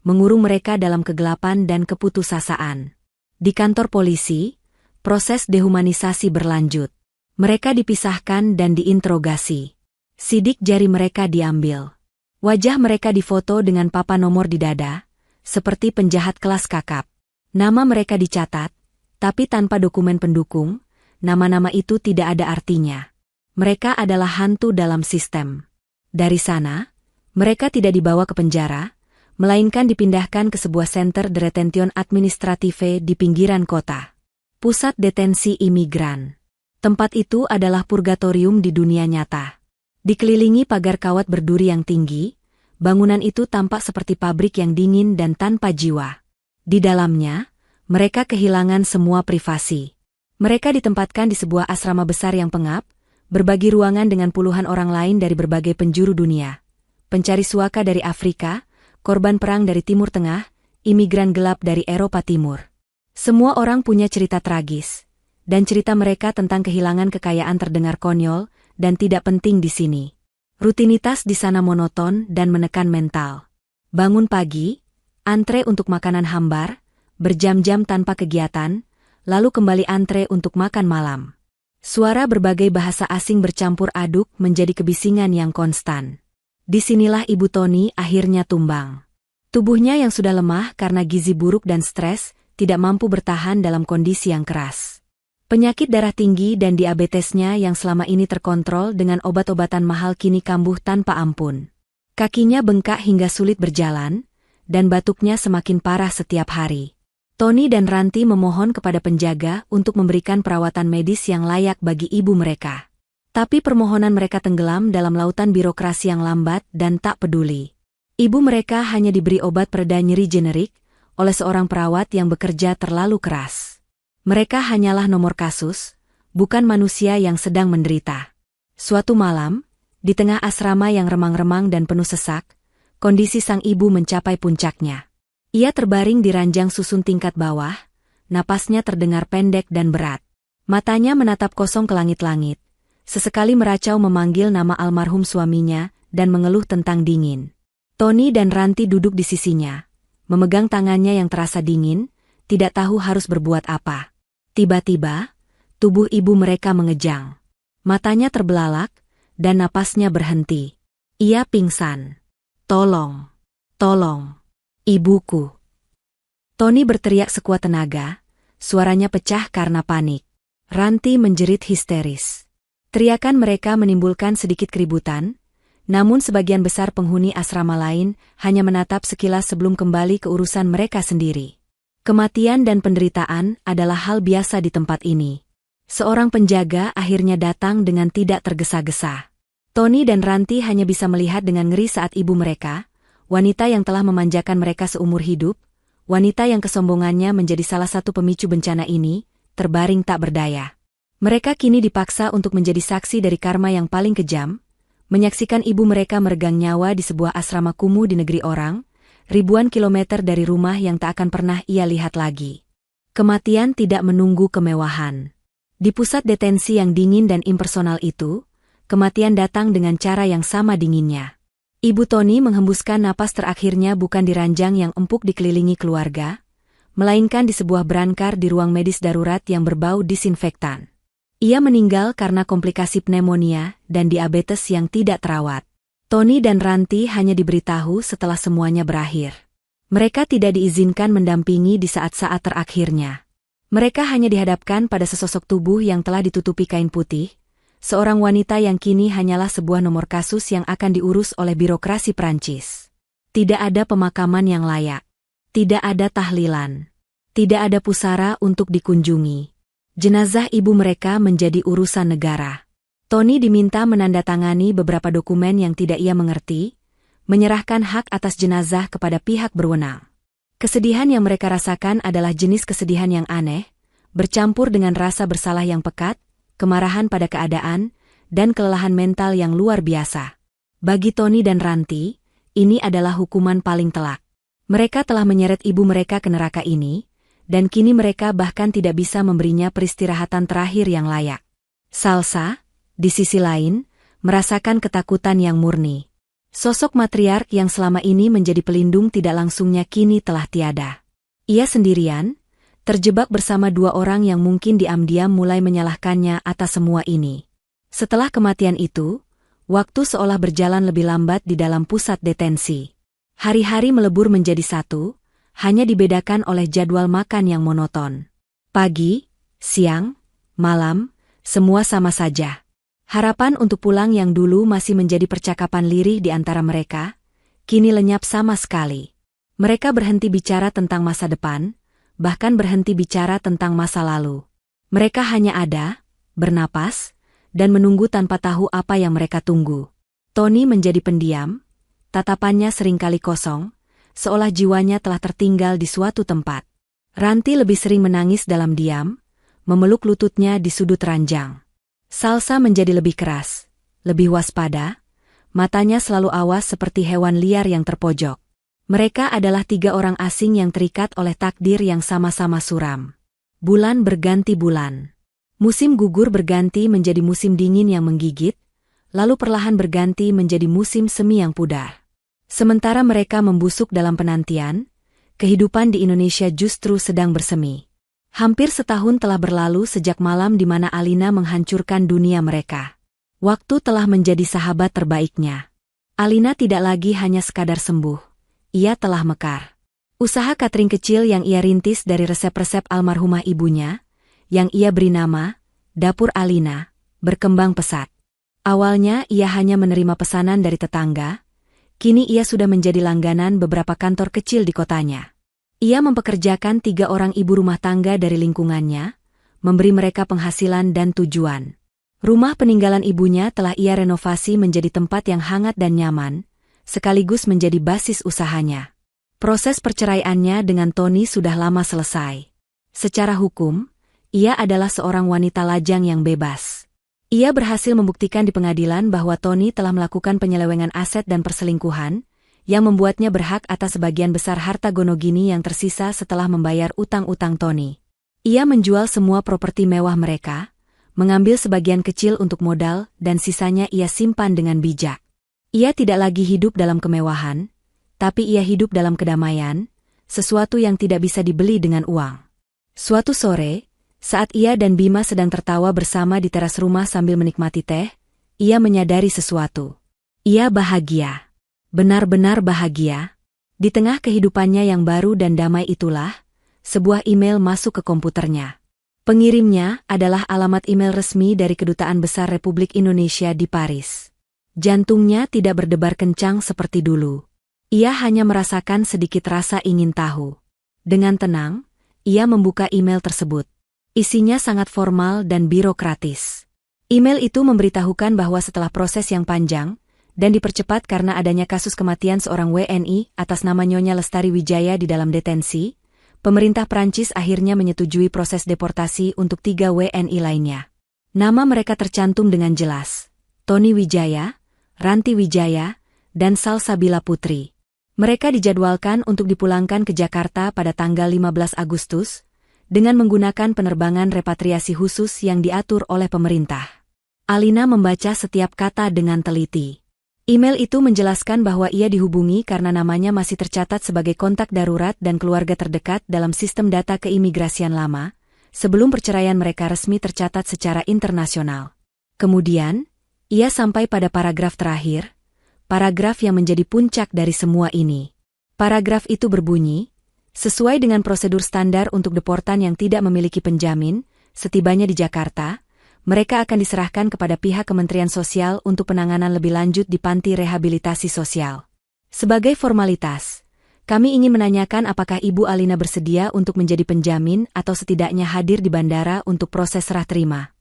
mengurung mereka dalam kegelapan dan keputusasaan. Di kantor polisi, proses dehumanisasi berlanjut. Mereka dipisahkan dan diinterogasi. Sidik jari mereka diambil. Wajah mereka difoto dengan papan nomor di dada, seperti penjahat kelas kakap. Nama mereka dicatat, tapi tanpa dokumen pendukung, nama-nama itu tidak ada artinya. Mereka adalah hantu dalam sistem. Dari sana, mereka tidak dibawa ke penjara, melainkan dipindahkan ke sebuah center de retention administrative di pinggiran kota. Pusat detensi imigran. Tempat itu adalah purgatorium di dunia nyata. Dikelilingi pagar kawat berduri yang tinggi, bangunan itu tampak seperti pabrik yang dingin dan tanpa jiwa. Di dalamnya, mereka kehilangan semua privasi. Mereka ditempatkan di sebuah asrama besar yang pengap, berbagi ruangan dengan puluhan orang lain dari berbagai penjuru dunia. Pencari suaka dari Afrika, korban perang dari Timur Tengah, imigran gelap dari Eropa Timur. Semua orang punya cerita tragis, dan cerita mereka tentang kehilangan kekayaan terdengar konyol dan tidak penting di sini. Rutinitas di sana monoton dan menekan mental. Bangun pagi, antre untuk makanan hambar, berjam-jam tanpa kegiatan, lalu kembali antre untuk makan malam. Suara berbagai bahasa asing bercampur aduk menjadi kebisingan yang konstan. Disinilah Ibu Tony akhirnya tumbang. Tubuhnya yang sudah lemah karena gizi buruk dan stres, tidak mampu bertahan dalam kondisi yang keras. Penyakit darah tinggi dan diabetesnya yang selama ini terkontrol dengan obat-obatan mahal kini kambuh tanpa ampun. Kakinya bengkak hingga sulit berjalan, dan batuknya semakin parah setiap hari. Tony dan Ranti memohon kepada penjaga untuk memberikan perawatan medis yang layak bagi ibu mereka. Tapi permohonan mereka tenggelam dalam lautan birokrasi yang lambat dan tak peduli. Ibu mereka hanya diberi obat pereda nyeri generik oleh seorang perawat yang bekerja terlalu keras. Mereka hanyalah nomor kasus, bukan manusia yang sedang menderita. Suatu malam, di tengah asrama yang remang-remang dan penuh sesak, kondisi sang ibu mencapai puncaknya. Ia terbaring di ranjang susun tingkat bawah, napasnya terdengar pendek dan berat. Matanya menatap kosong ke langit-langit, sesekali meracau memanggil nama almarhum suaminya dan mengeluh tentang dingin. Tony dan Ranti duduk di sisinya, memegang tangannya yang terasa dingin, tidak tahu harus berbuat apa. Tiba-tiba, tubuh ibu mereka mengejang. Matanya terbelalak, dan napasnya berhenti. Ia pingsan. Tolong! Tolong! Ibuku! Tony berteriak sekuat tenaga, suaranya pecah karena panik. Ranti menjerit histeris. Teriakan mereka menimbulkan sedikit keributan, namun sebagian besar penghuni asrama lain hanya menatap sekilas sebelum kembali ke urusan mereka sendiri. Kematian dan penderitaan adalah hal biasa di tempat ini. Seorang penjaga akhirnya datang dengan tidak tergesa-gesa. Tony dan Ranti hanya bisa melihat dengan ngeri saat ibu mereka, wanita yang telah memanjakan mereka seumur hidup, wanita yang kesombongannya menjadi salah satu pemicu bencana ini, terbaring tak berdaya. Mereka kini dipaksa untuk menjadi saksi dari karma yang paling kejam, menyaksikan ibu mereka meregang nyawa di sebuah asrama kumuh di negeri orang, ribuan kilometer dari rumah yang tak akan pernah ia lihat lagi. Kematian tidak menunggu kemewahan. Di pusat detensi yang dingin dan impersonal itu, kematian datang dengan cara yang sama dinginnya. Ibu Tony menghembuskan napas terakhirnya bukan di ranjang yang empuk dikelilingi keluarga, melainkan di sebuah berangkar di ruang medis darurat yang berbau disinfektan. Ia meninggal karena komplikasi pneumonia dan diabetes yang tidak terawat. Tony dan Ranti hanya diberitahu setelah semuanya berakhir. Mereka tidak diizinkan mendampingi di saat-saat terakhirnya. Mereka hanya dihadapkan pada sesosok tubuh yang telah ditutupi kain putih, seorang wanita yang kini hanyalah sebuah nomor kasus yang akan diurus oleh birokrasi Prancis. Tidak ada pemakaman yang layak. Tidak ada tahlilan. Tidak ada pusara untuk dikunjungi. Jenazah ibu mereka menjadi urusan negara. Tony diminta menandatangani beberapa dokumen yang tidak ia mengerti, menyerahkan hak atas jenazah kepada pihak berwenang. Kesedihan yang mereka rasakan adalah jenis kesedihan yang aneh, bercampur dengan rasa bersalah yang pekat, kemarahan pada keadaan, dan kelelahan mental yang luar biasa. Bagi Tony dan Ranti, ini adalah hukuman paling telak. Mereka telah menyeret ibu mereka ke neraka ini, dan kini mereka bahkan tidak bisa memberinya peristirahatan terakhir yang layak. Salsa, di sisi lain, merasakan ketakutan yang murni. Sosok matriark yang selama ini menjadi pelindung tidak langsungnya kini telah tiada. Ia sendirian, terjebak bersama dua orang yang mungkin diam-diam mulai menyalahkannya atas semua ini. Setelah kematian itu, waktu seolah berjalan lebih lambat di dalam pusat detensi. Hari-hari melebur menjadi satu, hanya dibedakan oleh jadwal makan yang monoton. Pagi, siang, malam, semua sama saja. Harapan untuk pulang yang dulu masih menjadi percakapan lirih di antara mereka, kini lenyap sama sekali. Mereka berhenti bicara tentang masa depan, bahkan berhenti bicara tentang masa lalu. Mereka hanya ada, bernapas, dan menunggu tanpa tahu apa yang mereka tunggu. Tony menjadi pendiam, tatapannya seringkali kosong, seolah jiwanya telah tertinggal di suatu tempat. Ranti lebih sering menangis dalam diam, memeluk lututnya di sudut ranjang. Salsa menjadi lebih keras, lebih waspada, matanya selalu awas seperti hewan liar yang terpojok. Mereka adalah tiga orang asing yang terikat oleh takdir yang sama-sama suram. Bulan berganti bulan. Musim gugur berganti menjadi musim dingin yang menggigit, lalu perlahan berganti menjadi musim semi yang pudar. Sementara mereka membusuk dalam penantian, kehidupan di Indonesia justru sedang bersemi. Hampir setahun telah berlalu sejak malam di mana Alina menghancurkan dunia mereka. Waktu telah menjadi sahabat terbaiknya. Alina tidak lagi hanya sekadar sembuh. Ia telah mekar. Usaha catering kecil yang ia rintis dari resep-resep almarhumah ibunya, yang ia beri nama Dapur Alina, berkembang pesat. Awalnya ia hanya menerima pesanan dari tetangga, kini ia sudah menjadi langganan beberapa kantor kecil di kotanya. Ia mempekerjakan 3 orang ibu rumah tangga dari lingkungannya, memberi mereka penghasilan dan tujuan. Rumah peninggalan ibunya telah ia renovasi menjadi tempat yang hangat dan nyaman, sekaligus menjadi basis usahanya. Proses perceraiannya dengan Tony sudah lama selesai. Secara hukum, ia adalah seorang wanita lajang yang bebas. Ia berhasil membuktikan di pengadilan bahwa Tony telah melakukan penyelewengan aset dan perselingkuhan, yang membuatnya berhak atas sebagian besar harta gonogini yang tersisa setelah membayar utang-utang Tony. Ia menjual semua properti mewah mereka, mengambil sebagian kecil untuk modal dan sisanya ia simpan dengan bijak. Ia tidak lagi hidup dalam kemewahan, tapi ia hidup dalam kedamaian, sesuatu yang tidak bisa dibeli dengan uang. Suatu sore, saat ia dan Bima sedang tertawa bersama di teras rumah sambil menikmati teh, ia menyadari sesuatu. Ia bahagia. Benar-benar bahagia. Di tengah kehidupannya yang baru dan damai itulah, sebuah email masuk ke komputernya. Pengirimnya adalah alamat email resmi dari Kedutaan Besar Republik Indonesia di Paris. Jantungnya tidak berdebar kencang seperti dulu. Ia hanya merasakan sedikit rasa ingin tahu. Dengan tenang, ia membuka email tersebut. Isinya sangat formal dan birokratis. Email itu memberitahukan bahwa setelah proses yang panjang, dan dipercepat karena adanya kasus kematian seorang WNI atas nama Nyonya Lestari Wijaya di dalam detensi, pemerintah Prancis akhirnya menyetujui proses deportasi untuk 3 WNI lainnya. Nama mereka tercantum dengan jelas: Tony Wijaya, Ranti Wijaya, dan Salsabila Putri. Mereka dijadwalkan untuk dipulangkan ke Jakarta pada tanggal 15 Agustus, dengan menggunakan penerbangan repatriasi khusus yang diatur oleh pemerintah. Alina membaca setiap kata dengan teliti. Email itu menjelaskan bahwa ia dihubungi karena namanya masih tercatat sebagai kontak darurat dan keluarga terdekat dalam sistem data keimigrasian lama, sebelum perceraian mereka resmi tercatat secara internasional. Kemudian, ia sampai pada paragraf terakhir, paragraf yang menjadi puncak dari semua ini. Paragraf itu berbunyi, sesuai dengan prosedur standar untuk deportan yang tidak memiliki penjamin, setibanya di Jakarta, mereka akan diserahkan kepada pihak Kementerian Sosial untuk penanganan lebih lanjut di panti rehabilitasi sosial. Sebagai formalitas, kami ingin menanyakan apakah Ibu Alina bersedia untuk menjadi penjamin atau setidaknya hadir di bandara untuk proses serah terima.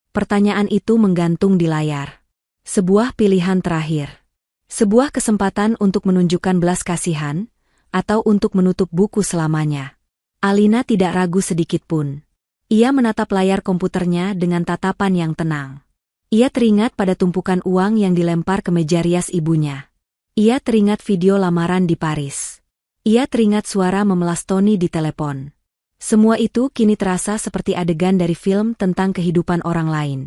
Pertanyaan itu menggantung di layar. Sebuah pilihan terakhir. Sebuah kesempatan untuk menunjukkan belas kasihan, atau untuk menutup buku selamanya. Alina tidak ragu sedikit pun. Ia menatap layar komputernya dengan tatapan yang tenang. Ia teringat pada tumpukan uang yang dilempar ke meja rias ibunya. Ia teringat video lamaran di Paris. Ia teringat suara memelas Tony di telepon. Semua itu kini terasa seperti adegan dari film tentang kehidupan orang lain.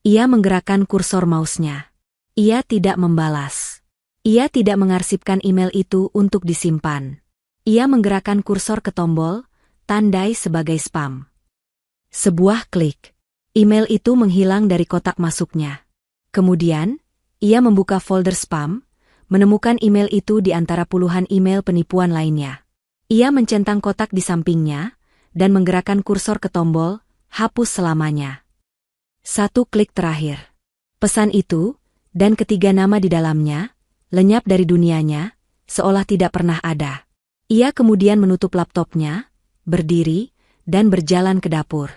Ia menggerakkan kursor mouse-nya. Ia tidak membalas. Ia tidak mengarsipkan email itu untuk disimpan. Ia menggerakkan kursor ke tombol, tandai sebagai spam. Sebuah klik. Email itu menghilang dari kotak masuknya. Kemudian, ia membuka folder spam, menemukan email itu di antara puluhan email penipuan lainnya. Ia mencentang kotak di sampingnya, dan menggerakkan kursor ke tombol, hapus selamanya. Satu klik terakhir. Pesan itu, dan ketiga nama di dalamnya, lenyap dari dunianya, seolah tidak pernah ada. Ia kemudian menutup laptopnya, berdiri, dan berjalan ke dapur.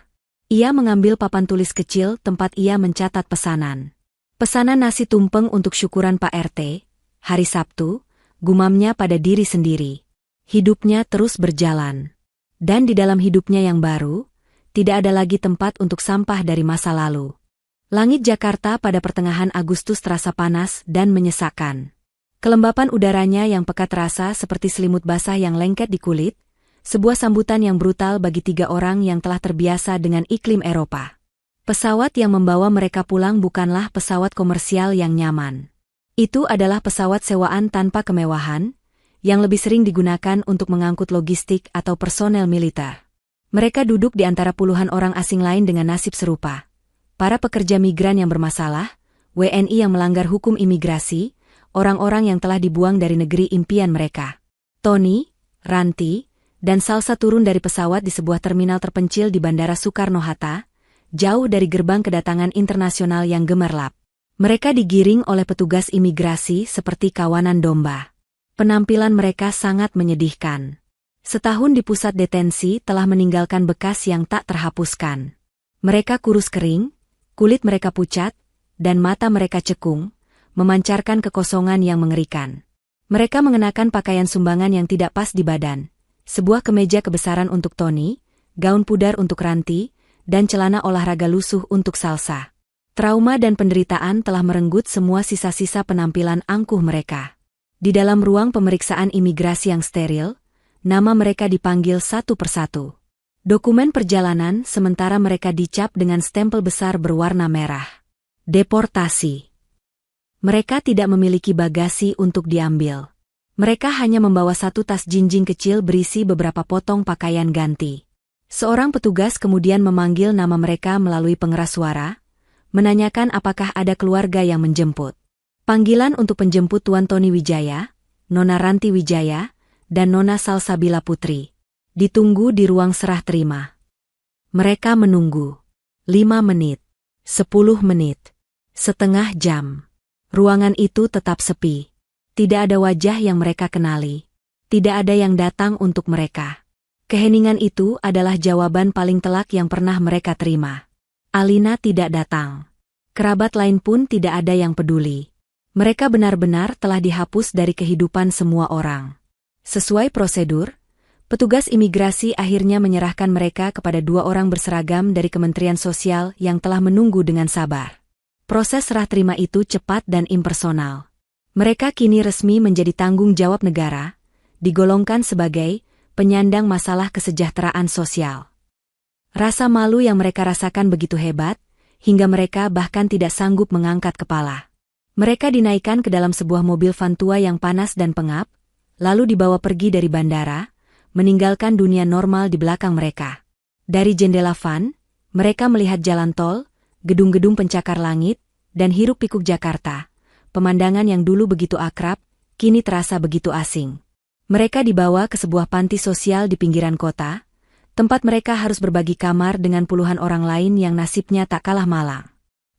Ia mengambil papan tulis kecil tempat ia mencatat pesanan. Pesanan nasi tumpeng untuk syukuran Pak RT, hari Sabtu, gumamnya pada diri sendiri. Hidupnya terus berjalan. Dan di dalam hidupnya yang baru, tidak ada lagi tempat untuk sampah dari masa lalu. Langit Jakarta pada pertengahan Agustus terasa panas dan menyesakkan. Kelembapan udaranya yang pekat terasa seperti selimut basah yang lengket di kulit, sebuah sambutan yang brutal bagi 3 orang yang telah terbiasa dengan iklim Eropa. Pesawat yang membawa mereka pulang bukanlah pesawat komersial yang nyaman. Itu adalah pesawat sewaan tanpa kemewahan, yang lebih sering digunakan untuk mengangkut logistik atau personel militer. Mereka duduk di antara puluhan orang asing lain dengan nasib serupa. Para pekerja migran yang bermasalah, WNI yang melanggar hukum imigrasi, orang-orang yang telah dibuang dari negeri impian mereka. Tony, Ranti, dan Salsa turun dari pesawat di sebuah terminal terpencil di Bandara Soekarno-Hatta, jauh dari gerbang kedatangan internasional yang gemerlap. Mereka digiring oleh petugas imigrasi seperti kawanan domba. Penampilan mereka sangat menyedihkan. Setahun di pusat detensi telah meninggalkan bekas yang tak terhapuskan. Mereka kurus kering, kulit mereka pucat, dan mata mereka cekung, memancarkan kekosongan yang mengerikan. Mereka mengenakan pakaian sumbangan yang tidak pas di badan, sebuah kemeja kebesaran untuk Tony, gaun pudar untuk Ranti, dan celana olahraga lusuh untuk Salsa. Trauma dan penderitaan telah merenggut semua sisa-sisa penampilan angkuh mereka. Di dalam ruang pemeriksaan imigrasi yang steril, nama mereka dipanggil satu persatu. Dokumen perjalanan sementara mereka dicap dengan stempel besar berwarna merah. Deportasi. Mereka tidak memiliki bagasi untuk diambil. Mereka hanya membawa satu tas jinjing kecil berisi beberapa potong pakaian ganti. Seorang petugas kemudian memanggil nama mereka melalui pengeras suara, menanyakan apakah ada keluarga yang menjemput. Panggilan untuk penjemput Tuan Tony Wijaya, Nona Ranti Wijaya, dan Nona Salsabila Putri. Ditunggu di ruang serah terima. Mereka menunggu. 5 menit. 10 menit. Setengah jam. Ruangan itu tetap sepi. Tidak ada wajah yang mereka kenali. Tidak ada yang datang untuk mereka. Keheningan itu adalah jawaban paling telak yang pernah mereka terima. Alina tidak datang. Kerabat lain pun tidak ada yang peduli. Mereka benar-benar telah dihapus dari kehidupan semua orang. Sesuai prosedur, petugas imigrasi akhirnya menyerahkan mereka kepada 2 orang berseragam dari Kementerian Sosial yang telah menunggu dengan sabar. Proses serah terima itu cepat dan impersonal. Mereka kini resmi menjadi tanggung jawab negara, digolongkan sebagai penyandang masalah kesejahteraan sosial. Rasa malu yang mereka rasakan begitu hebat, hingga mereka bahkan tidak sanggup mengangkat kepala. Mereka dinaikkan ke dalam sebuah mobil van tua yang panas dan pengap, lalu dibawa pergi dari bandara, meninggalkan dunia normal di belakang mereka. Dari jendela van, mereka melihat jalan tol, gedung-gedung pencakar langit, dan hiruk-pikuk Jakarta. Pemandangan yang dulu begitu akrab, kini terasa begitu asing. Mereka dibawa ke sebuah panti sosial di pinggiran kota, tempat mereka harus berbagi kamar dengan puluhan orang lain yang nasibnya tak kalah malang.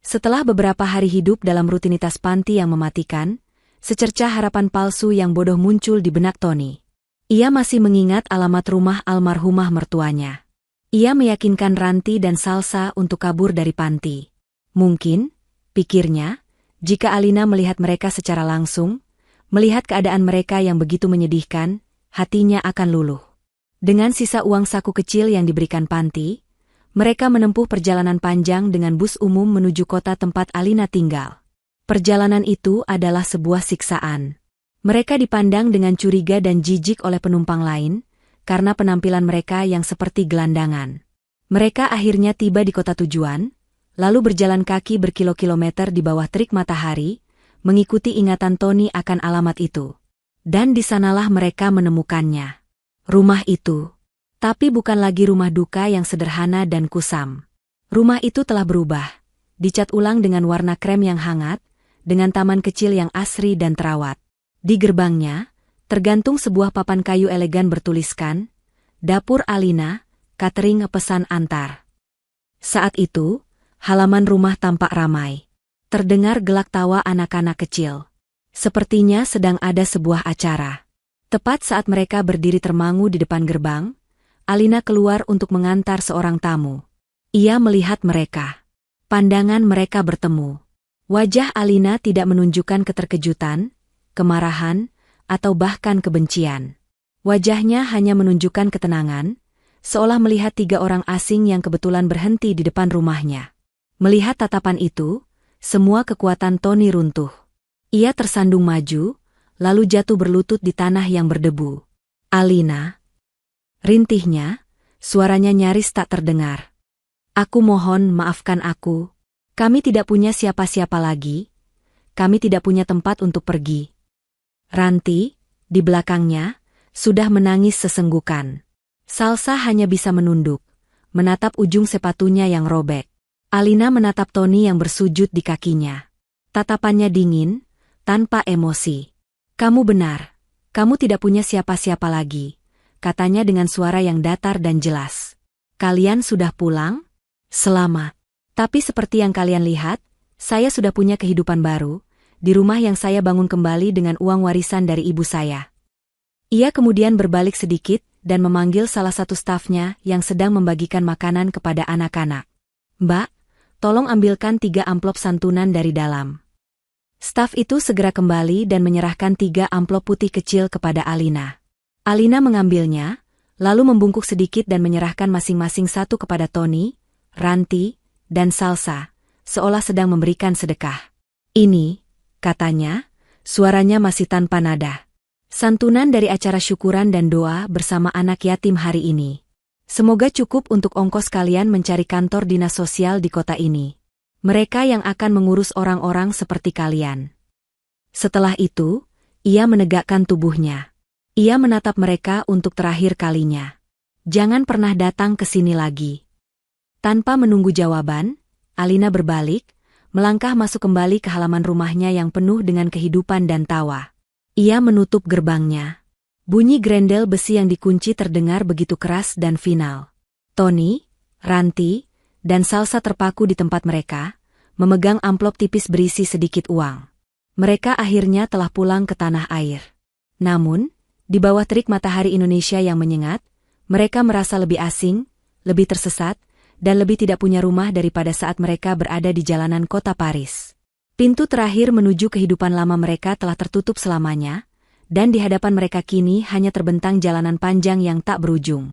Setelah beberapa hari hidup dalam rutinitas panti yang mematikan, secercah harapan palsu yang bodoh muncul di benak Tony. Ia masih mengingat alamat rumah almarhumah mertuanya. Ia meyakinkan Ranti dan Salsa untuk kabur dari panti. Mungkin, pikirnya, jika Alina melihat mereka secara langsung, melihat keadaan mereka yang begitu menyedihkan, hatinya akan luluh. Dengan sisa uang saku kecil yang diberikan panti, mereka menempuh perjalanan panjang dengan bus umum menuju kota tempat Alina tinggal. Perjalanan itu adalah sebuah siksaan. Mereka dipandang dengan curiga dan jijik oleh penumpang lain, karena penampilan mereka yang seperti gelandangan. Mereka akhirnya tiba di kota tujuan, lalu berjalan kaki berkilo-kilometer di bawah terik matahari, mengikuti ingatan Tony akan alamat itu. Dan di sanalah mereka menemukannya. Rumah itu. Tapi bukan lagi rumah duka yang sederhana dan kusam. Rumah itu telah berubah, dicat ulang dengan warna krem yang hangat, dengan taman kecil yang asri dan terawat. Di gerbangnya, tergantung sebuah papan kayu elegan bertuliskan, Dapur Alina, Catering Pesan Antar. Saat itu, halaman rumah tampak ramai. Terdengar gelak tawa anak-anak kecil. Sepertinya sedang ada sebuah acara. Tepat saat mereka berdiri termangu di depan gerbang, Alina keluar untuk mengantar seorang tamu. Ia melihat mereka. Pandangan mereka bertemu. Wajah Alina tidak menunjukkan keterkejutan, kemarahan, atau bahkan kebencian. Wajahnya hanya menunjukkan ketenangan, seolah melihat 3 orang asing yang kebetulan berhenti di depan rumahnya. Melihat tatapan itu, semua kekuatan Tony runtuh. Ia tersandung maju, lalu jatuh berlutut di tanah yang berdebu. Alina. Rintihnya, suaranya nyaris tak terdengar. Aku mohon maafkan aku. Kami tidak punya siapa-siapa lagi. Kami tidak punya tempat untuk pergi. Ranti, di belakangnya, sudah menangis sesenggukan. Salsa hanya bisa menunduk, menatap ujung sepatunya yang robek. Alina menatap Tony yang bersujud di kakinya. Tatapannya dingin, tanpa emosi. Kamu benar, kamu tidak punya siapa-siapa lagi, katanya dengan suara yang datar dan jelas. Kalian sudah pulang? Selamat. Tapi seperti yang kalian lihat, saya sudah punya kehidupan baru, di rumah yang saya bangun kembali dengan uang warisan dari ibu saya. Ia kemudian berbalik sedikit dan memanggil salah satu stafnya yang sedang membagikan makanan kepada anak-anak. Mbak, tolong ambilkan 3 amplop santunan dari dalam. Staf itu segera kembali dan menyerahkan 3 amplop putih kecil kepada Alina. Alina mengambilnya, lalu membungkuk sedikit dan menyerahkan masing-masing satu kepada Tony, Ranti, dan Salsa, seolah sedang memberikan sedekah. Ini, katanya, suaranya masih tanpa nada. Santunan dari acara syukuran dan doa bersama anak yatim hari ini. Semoga cukup untuk ongkos kalian mencari kantor dinas sosial di kota ini. Mereka yang akan mengurus orang-orang seperti kalian. Setelah itu, ia menegakkan tubuhnya. Ia menatap mereka untuk terakhir kalinya. Jangan pernah datang ke sini lagi. Tanpa menunggu jawaban, Alina berbalik, melangkah masuk kembali ke halaman rumahnya yang penuh dengan kehidupan dan tawa. Ia menutup gerbangnya. Bunyi grendel besi yang dikunci terdengar begitu keras dan final. Tony, Ranti, dan Salsa terpaku di tempat mereka, memegang amplop tipis berisi sedikit uang. Mereka akhirnya telah pulang ke tanah air. Namun, di bawah terik matahari Indonesia yang menyengat, mereka merasa lebih asing, lebih tersesat, dan lebih tidak punya rumah daripada saat mereka berada di jalanan kota Paris. Pintu terakhir menuju kehidupan lama mereka telah tertutup selamanya, dan di hadapan mereka kini hanya terbentang jalanan panjang yang tak berujung.